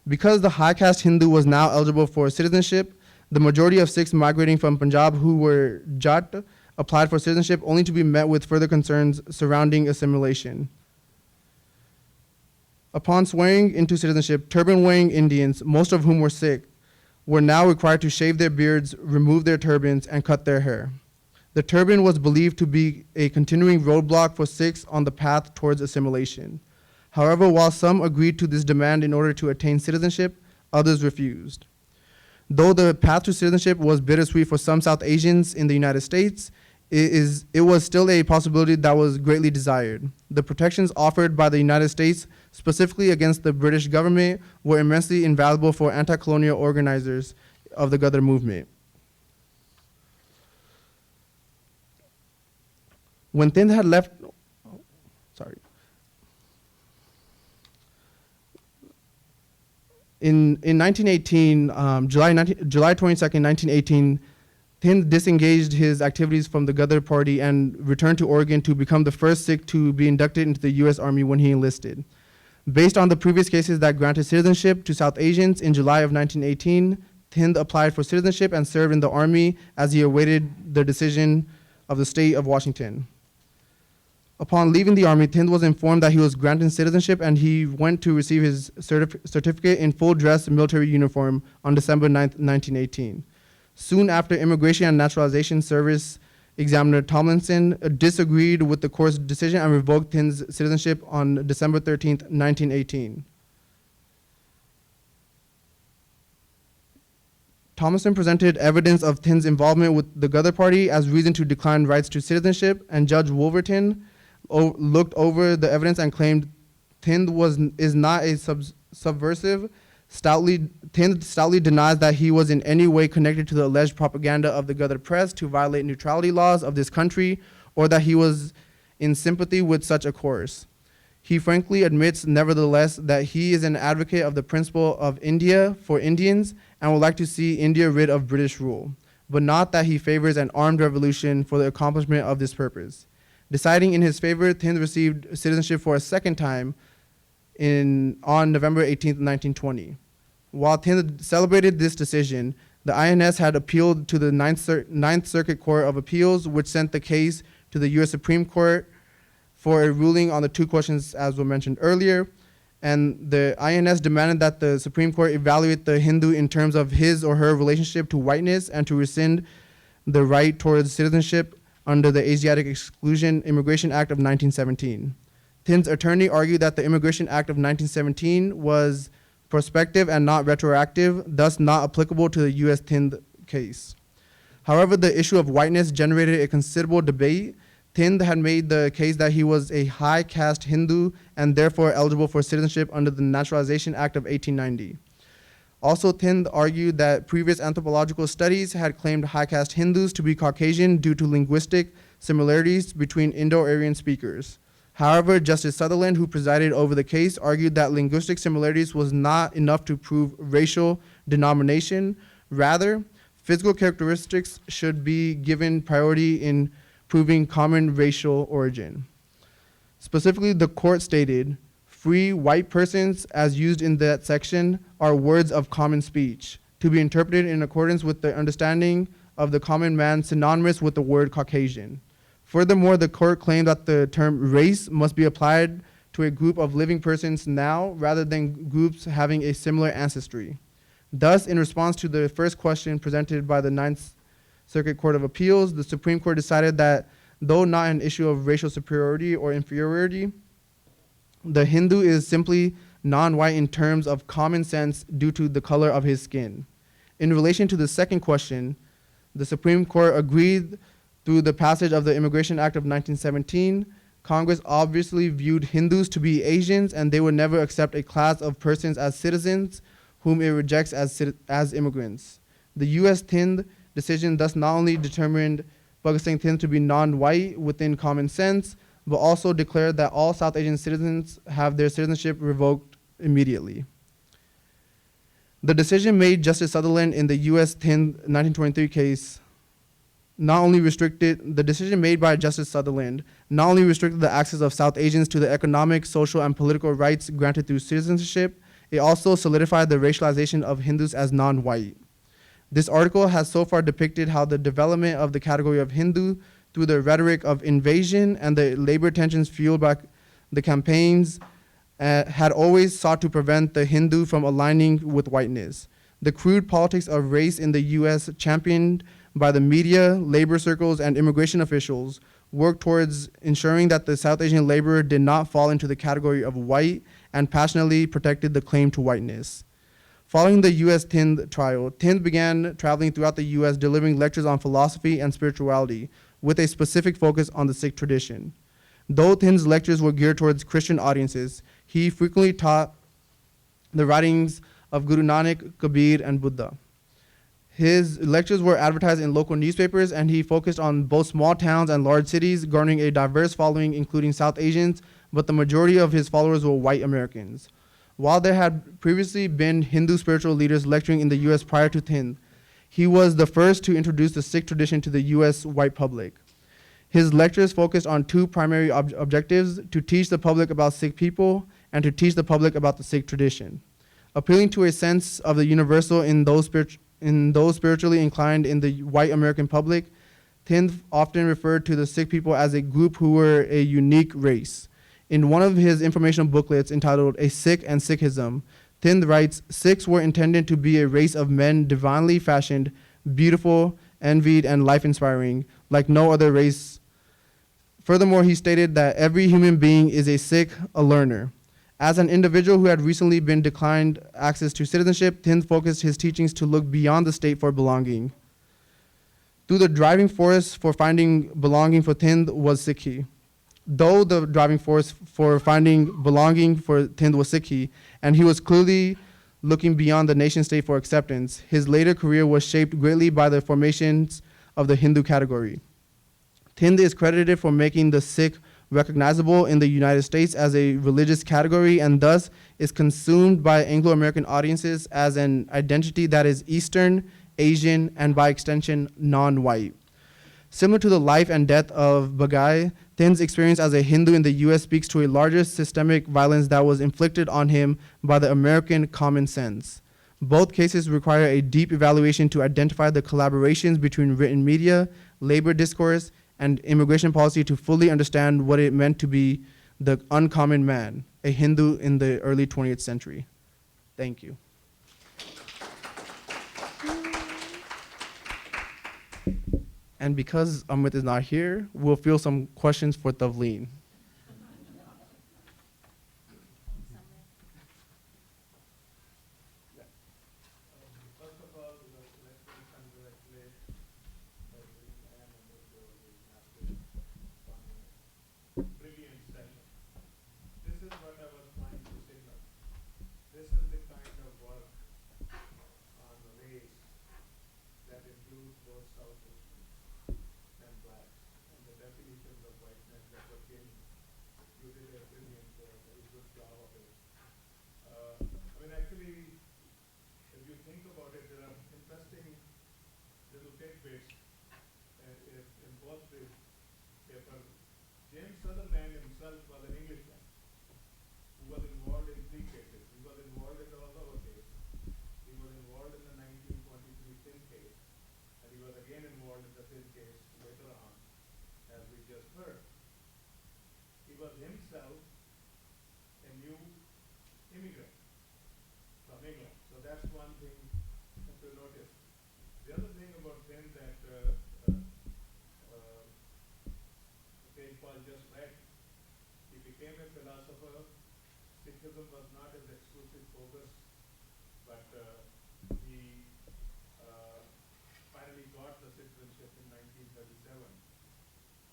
Because the high caste Hindu was now eligible for citizenship, the majority of Sikhs migrating from Punjab who were Jat applied for citizenship only to be met with further concerns surrounding assimilation. Upon swearing into citizenship, turban-wearing Indians, most of whom were Sikh, were now required to shave their beards, remove their turbans, and cut their hair. The turban was believed to be a continuing roadblock for Sikhs on the path towards assimilation. However, while some agreed to this demand in order to attain citizenship, others refused. Though the path to citizenship was bittersweet for some South Asians in the United States, it was still a possibility that was greatly desired. The protections offered by the United States, specifically against the British government, were immensely invaluable for anti-colonial organizers of the Ghadar movement. When Thind had left, In 1918, July 22nd, 1918, Thind disengaged his activities from the Ghadar party and returned to Oregon to become the first Sikh to be inducted into the US Army when he enlisted. Based on the previous cases that granted citizenship to South Asians, in July of 1918, Thind applied for citizenship and served in the Army as he awaited the decision of the state of Washington. Upon leaving the Army, Thind was informed that he was granted citizenship and he went to receive his certificate in full dress military uniform on December 9th, 1918. Soon after, Immigration and Naturalization Service Examiner Tomlinson disagreed with the court's decision and revoked Thin's citizenship on December 13th, 1918. Tomlinson presented evidence of Thin's involvement with the Ghadar Party as reason to decline rights to citizenship, and Judge Wolverton looked over the evidence and claimed Thind is not a subversive. Thind stoutly denies that he was in any way connected to the alleged propaganda of the Ghadar press to violate neutrality laws of this country, or that he was in sympathy with such a course. He frankly admits, nevertheless, that he is an advocate of the principle of India for Indians and would like to see India rid of British rule, but not that he favors an armed revolution for the accomplishment of this purpose. Deciding in his favor, Thind received citizenship for a second time on November 18th, 1920. While Thind celebrated this decision, the INS had appealed to the Ninth Circuit Court of Appeals, which sent the case to the U.S. Supreme Court for a ruling on the two questions as were mentioned earlier. And the INS demanded that the Supreme Court evaluate the Hindu in terms of his or her relationship to whiteness and to rescind the right towards citizenship under the Asiatic Exclusion Immigration Act of 1917. Thind's attorney argued that the Immigration Act of 1917 was prospective and not retroactive, thus not applicable to the U.S. Thind case. However, the issue of whiteness generated a considerable debate. Thind had made the case that he was a high caste Hindu and therefore eligible for citizenship under the Naturalization Act of 1890. Also, Thind argued that previous anthropological studies had claimed high caste Hindus to be Caucasian due to linguistic similarities between Indo-Aryan speakers. However, Justice Sutherland, who presided over the case, argued that linguistic similarities was not enough to prove racial denomination. Rather, physical characteristics should be given priority in proving common racial origin. Specifically, the court stated, free white persons, as used in that section, are words of common speech, to be interpreted in accordance with the understanding of the common man synonymous with the word Caucasian. Furthermore, the court claimed that the term race must be applied to a group of living persons now rather than groups having a similar ancestry. Thus, in response to the first question presented by the Ninth Circuit Court of Appeals, the Supreme Court decided that though not an issue of racial superiority or inferiority, the Hindu is simply non-white in terms of common sense due to the color of his skin. In relation to the second question, the Supreme Court agreed through the passage of the Immigration Act of 1917. Congress obviously viewed Hindus to be Asians, and they would never accept a class of persons as citizens whom it rejects as immigrants. The U.S. Thind decision thus not only determined Bhagat Singh Thind to be non-white within common sense, but also declared that all South Asian citizens have their citizenship revoked immediately. The decision made Justice Sutherland in the U.S. Thind 1923 case the decision made by Justice Sutherland not only restricted the access of South Asians to the economic, social, and political rights granted through citizenship, it also solidified the racialization of Hindus as non-white. This article has so far depicted how the development of the category of Hindu through the rhetoric of invasion and the labor tensions fueled by the campaigns had always sought to prevent the Hindu from aligning with whiteness. The crude politics of race in the U.S., championed by the media, labor circles, and immigration officials, worked towards ensuring that the South Asian laborer did not fall into the category of white and passionately protected the claim to whiteness. Following the U.S. Thind trial, Thind began traveling throughout the U.S. delivering lectures on philosophy and spirituality with a specific focus on the Sikh tradition. Though Thind's lectures were geared towards Christian audiences, he frequently taught the writings of Guru Nanak, Kabir, and Buddha. His lectures were advertised in local newspapers, and he focused on both small towns and large cities, garnering a diverse following including South Asians, but the majority of his followers were white Americans. While there had previously been Hindu spiritual leaders lecturing in the U.S. prior to Thind, he was the first to introduce the Sikh tradition to the U.S. white public. His lectures focused on two primary objectives: to teach the public about Sikh people and to teach the public about the Sikh tradition. Appealing to a sense of the universal in those spiritually inclined in the white American public, Thind often referred to the Sikh people as a group who were a unique race. In one of his informational booklets entitled A Sikh and Sikhism, Thind writes, "Sikhs were intended to be a race of men divinely fashioned, beautiful, envied, and life-inspiring, like no other race. Furthermore, he stated that every human being is a Sikh, a learner. As an individual who had recently been declined access to citizenship, Thind focused his teachings to look beyond the state for belonging. Through the driving force for finding belonging for Thind was Sikhi. Though the driving force for finding belonging for Thind was Sikhi, and he was clearly looking beyond the nation state for acceptance, his later career was shaped greatly by the formations of the Hindu category. Thind is credited for making the Sikh recognizable in the United States as a religious category and thus is consumed by Anglo-American audiences as an identity that is Eastern, Asian, and by extension, non-white. Similar to the life and death of Bagai, Thind's experience as a Hindu in the US speaks to a larger systemic violence that was inflicted on him by the American common sense. Both cases require a deep evaluation to identify the collaborations between written media, labor discourse, and immigration policy to fully understand what it meant to be the uncommon man, a Hindu in the early 20th century. Thank you. And because Amrit is not here, we'll field some questions for Tavleen. First of all, let me congratulate Tavleen and Amrit on a brilliant session. This is what I was trying to signal. This is the kind of work on race that includes both South Asians and blacks, and the definitions of whiteness that were changed. You did a brilliant, very good job of it. Actually, if you think about it, there are interesting little tidbits in both the papers. James Sutherland himself was an Englishman who was involved in three cases. He was involved in the Outlaws case. He was involved in the 1923 Singh case, and he was again involved in the Singh case later on, as we just heard. He was himself a new immigrant from England. So that's one thing to notice. The other thing about him that St. Paul just read, he became a philosopher. Sikhism was not his exclusive focus, but he finally got the citizenship in 1937.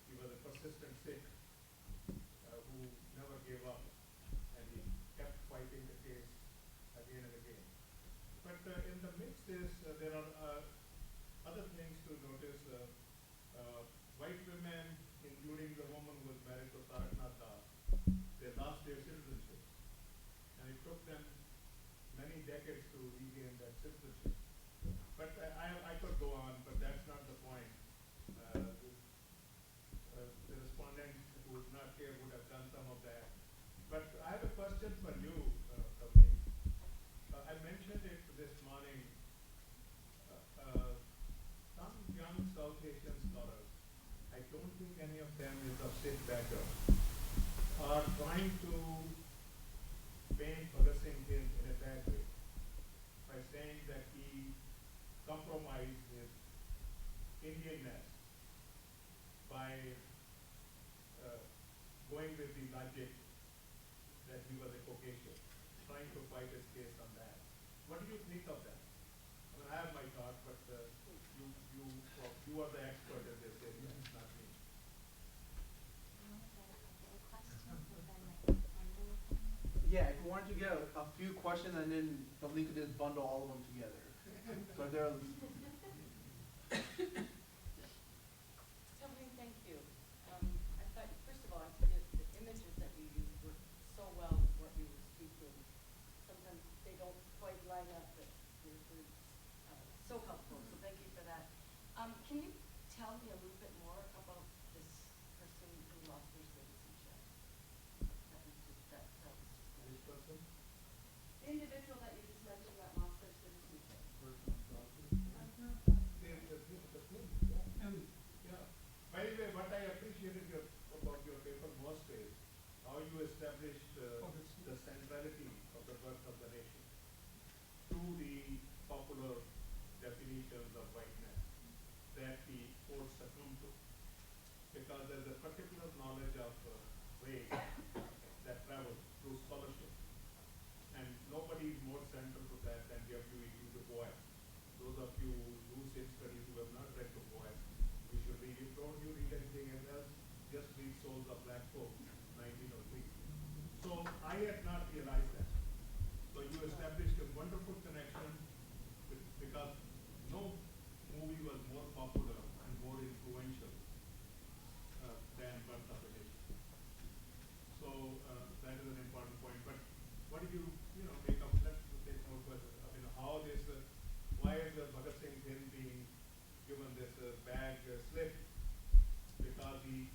He was a persistent Sikh who never gave up, and he kept fighting the case again and again. But in the mix there are other things to notice. White women, including the woman who was married to Taraknath Das, they lost their citizenship. And it took them many decades to regain that citizenship. But I could go on, but that's not the point. The respondent who is not here would have done some of that. But I have a question for you, Tavleen. I mentioned it this morning. Some young South Asian scholars, I don't think any of them is of Sikh background, are trying to paint Bhagat Singh in a bad way by saying that he compromised his Indianness by going with the logic that he was a Caucasian, trying to fight his case on that. What do you think of that? I have my thought, but you are the expert in this area, not me. Yeah, if you wanted to get a few questions and then Tavleen could just bundle all of them together. So if there are Tavleen, thank you. I thought, first of all, the images that you used were so well with what you were speaking. Sometimes they don't quite line up, but they're so helpful, so thank you for that. Can you tell me a little bit more about this person who lost their citizenship? Which person? The individual that you just mentioned that lost their citizenship. Yeah. By the way, what I appreciated about your paper most is how you established the centrality of the birth of the nation to the popular definitions of whiteness that the courts succumb to. Because there's a particular knowledge of race that travels through scholarship. And nobody is more central to that than W.E. Du Bois. Those of you who do Sikh studies who have not read Du Bois, you should read it. Don't you read anything else? Just read Souls of Black Folk, 1903. So I had not realized that. So you established a wonderful connection because no movie was more popular and more influential than Birth of a Nation. So that is an important point. But what did you make of? Let's take more questions. How this, why is Bhagat Singh Thind being given this bag slip? Because he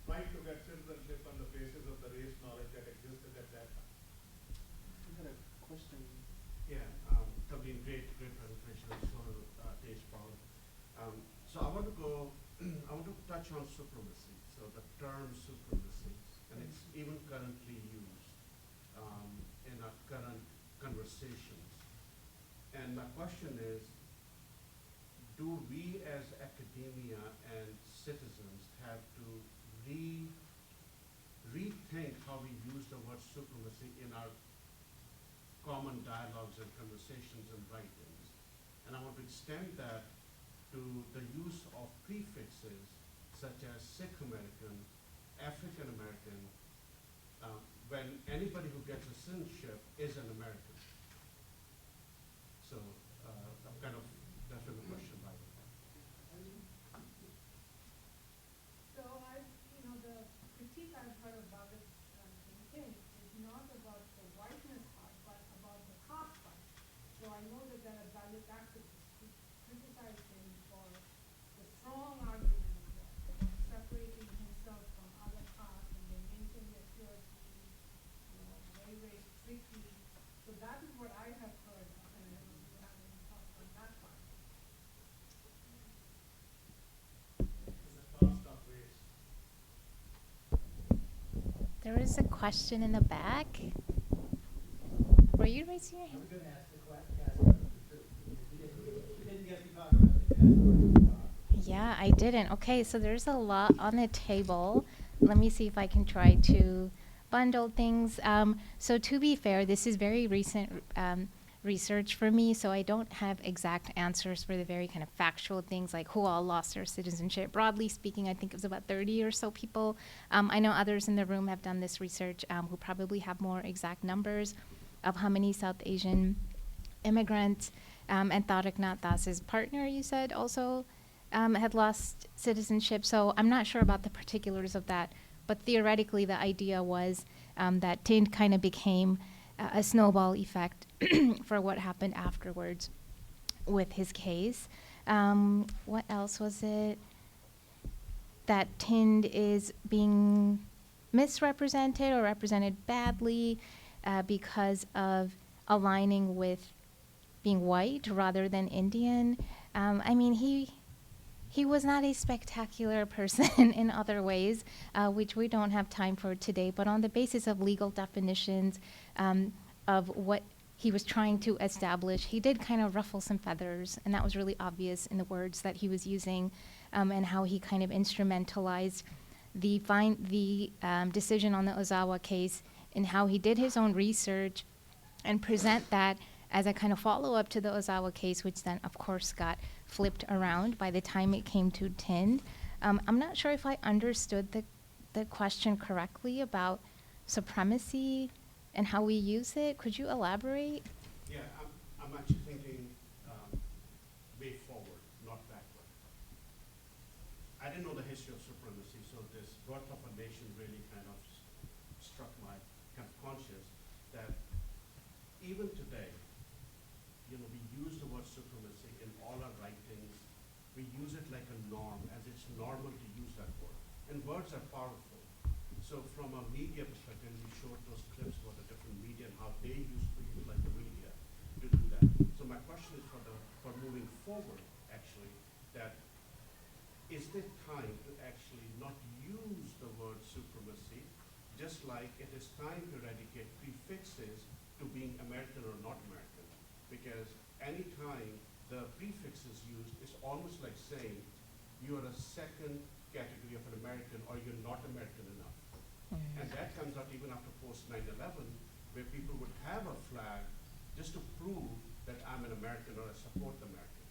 tried to get citizenship on the basis of the race knowledge that existed at that time. I got a question. Yeah, Tavleen, great presentation. So, Dave Paul. So I want to go. I want to touch on supremacy. So the term supremacy, and it's even currently used in our current conversations. And my question is, do we as academia and citizens have to rethink how we use the word supremacy in our common dialogues and conversations and writings? And I want to extend that to the use of prefixes such as Sikh American, African American, when anybody who gets a citizenship is an American. So kind of that's a question by the way. So the critique I've heard of Bhagat Singh Thind is not about the whiteness part, but about the caste part. So I know that there are Dalit activists who criticize him for the strong argument about separating himself from other castes, and they maintain their purity, very, very strictly. So that is what I have heard of, and I don't know if you have any thoughts on that part. The cost of race. There is a question in the back. Were you raising your I hand? was going to ask the question too. You didn't get to talk about the Diasporic. Yeah, I didn't. Okay, so there's a lot on the table. Let me see if I can try to bundle things. So to be fair, this is very recent research for me, so I don't have exact answers for the very kind of factual things like who all lost their citizenship. Broadly speaking, I think it was about 30 or so people. I know others in the room have done this research who probably have more exact numbers of how many South Asian immigrants, and Tariq Nath Das's partner, you said, also had lost citizenship. So I'm not sure about the particulars of that, but theoretically the idea was that Thind kind of became a snowball effect for what happened afterwards with his case. What else was it? That Thind is being misrepresented or represented badly because of aligning with being white rather than Indian. I mean, he was not a spectacular person in other ways, which we don't have time for today, but on the basis of legal definitions of what he was trying to establish, he did kind of ruffle some feathers, and that was really obvious in the words that he was using, and how he kind of instrumentalized the decision on the Ozawa case, and how he did his own research and present that as a kind of follow-up to the Ozawa case, which then, of course, got flipped around by the time it came to Thind. I'm not sure if I understood the question correctly about supremacy and how we use it. Could you elaborate? Yeah, I'm actually thinking way forward, not backward. I didn't know the history of supremacy, so this Birth of a Nation really kind of struck my kind of conscience that even today, we use the word supremacy in all our writings. We use it like a norm, as it's normal to use that word. And words are powerful. So from a media perspective, we showed those clips about the different media and how they used to utilize the media to do that. So my question is for moving forward, actually, that is it time to actually not use the word supremacy, just like it is time to eradicate prefixes to being American or not American? Because any time the prefix is used, it's almost like saying you are a second category of an American or you're not American enough. And that comes out even after post 9/11, where people would have a flag just to prove that I'm an American or I support America.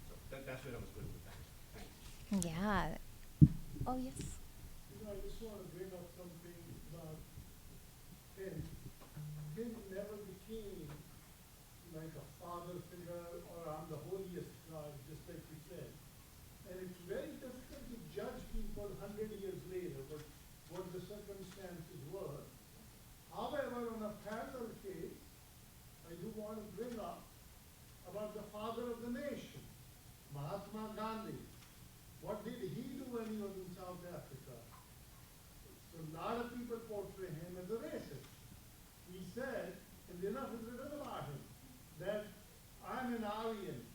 So that's where I was going with that. Thanks. Yeah. Oh, yes. You know, I just want to bring up something about Finn. Finn never became like a father figure or I'm the holiest God, just like you said. And it's very difficult to judge people 100 years later, but what the circumstances were. However, on a parallel case, I do want to bring up about the father of the nation, Mahatma Gandhi. What did he do when he was in South Africa? So a lot of people portray him as a racist. He said, and enough is written about him, that I'm an Aryan.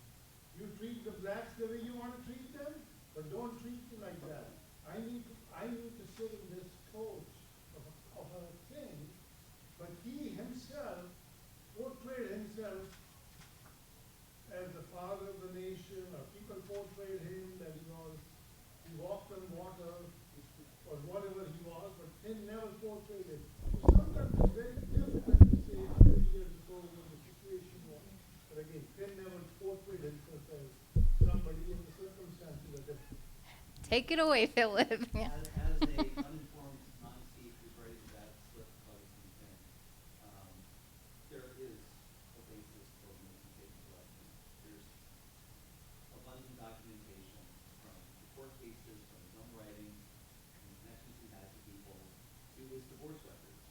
You treat the blacks the way you want to treat them, but don't treat me like that. I need to sit in this coach of a thing, but he himself portrayed himself as the father of the nation, or people portrayed him that he walked on water, or whatever he was, but Finn never portrayed it. So sometimes it's very difficult to say 100 years ago when the situation was. But again, Finn never portrayed himself as somebody, and the circumstances are different. Take it away, Philip. Yeah. As a uninformed non-Sikh who's writing that slip of intent, there is a basis for emancipation collection. There's abundant documentation from the court cases, from his own writings, and the connections he had to people, to his divorce records.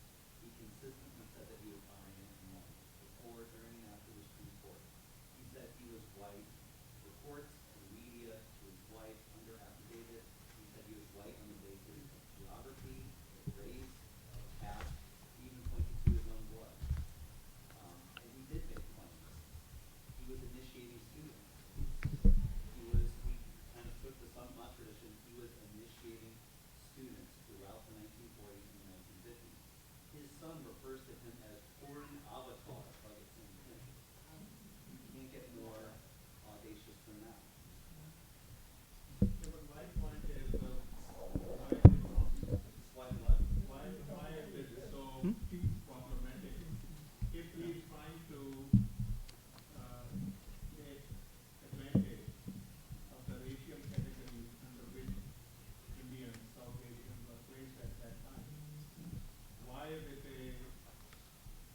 He consistently said that he was honoring it in money, before, during, and after the Supreme Court. He said he was white. The courts and the media, he was white under affidavit. He said he was white on the basis of geography, of race, of caste. He even pointed to his own blood. And he did make claims. He was initiating students. We kind of took the Sanma tradition. He was initiating students throughout the 1940s and the 1950s. His son refers to him as foreign avatar of its intent. You can't get more audacious than that. Yeah, but my point is, Slide left. why is it so problematic? If he is trying to take advantage of the racial categories under which Indians, South Asians were placed at that time, why is it a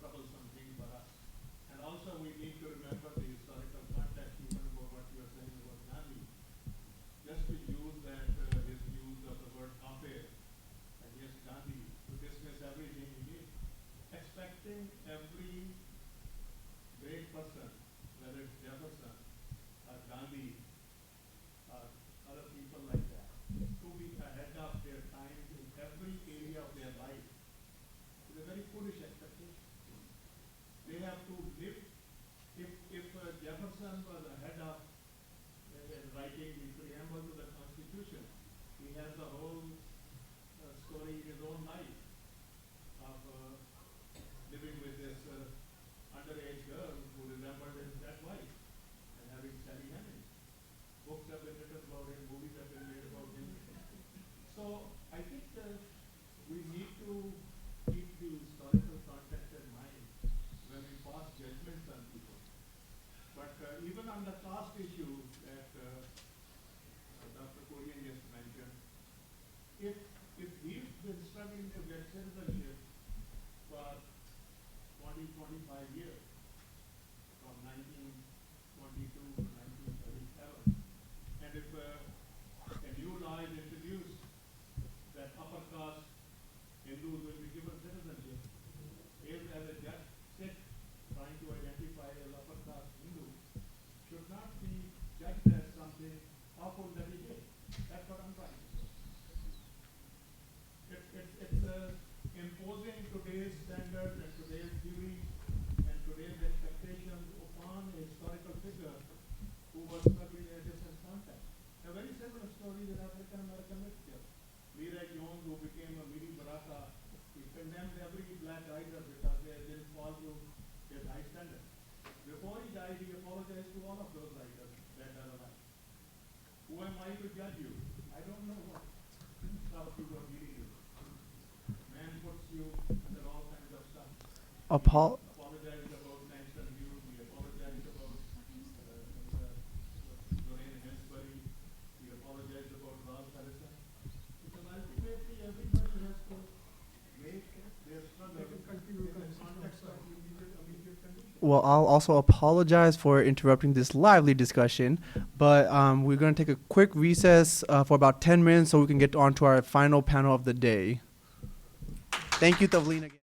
troublesome thing for us? And also we need to remember the historical context, even about what you are saying about Gandhi. Just to use that, his use of the word kafir against Gandhi, to dismiss everything he did, expecting every great person, whether it's Jefferson or Gandhi or other people like that, to be ahead of their time in every area of their life, is a very foolish expectation. They have to live. If Jefferson was ahead of writing the preamble to the Constitution, he has the whole story in his own life of living with this underage girl who resembled his dead wife and having Sally Hemings. Books have been written about him, movies have been made about him. So I think we need to keep the historical context in mind when we pass judgments on people. But even on the caste issue that Dr. Korean just mentioned, if he's been struggling to get citizenship for 20, 25 years, from 1922 to 1937, and if a new law is introduced that upper caste Hindus will be given citizenship, if as a just Sikh trying to identify as upper caste Hindu should not be judged as something awful that he did. That's what I'm trying to say. It's imposing today's standards and today's theories and today's expectations upon a historical figure who was struggling in a different context. A very similar story with African American literature. Leroy Jones, who became a Miri Baraka, he condemned every black writer because they didn't fall to his high standards. Before he died, he apologized to all of those writers that are alive. Who am I to judge you? I don't know what stuff you were reading. Man puts you under all kinds of stuff. Apol- Apologized about Langston Hughes. He apologized about Lorraine Hansberry. He apologized about Ralph Harrison. Because ultimately, everybody has to make their struggle in the context of immediate conditions. Well, I'll also apologize for interrupting this lively discussion, but we're going to take a quick recess for about 10 minutes so we can get on to our final panel of the day. Thank you, Tavleen, again.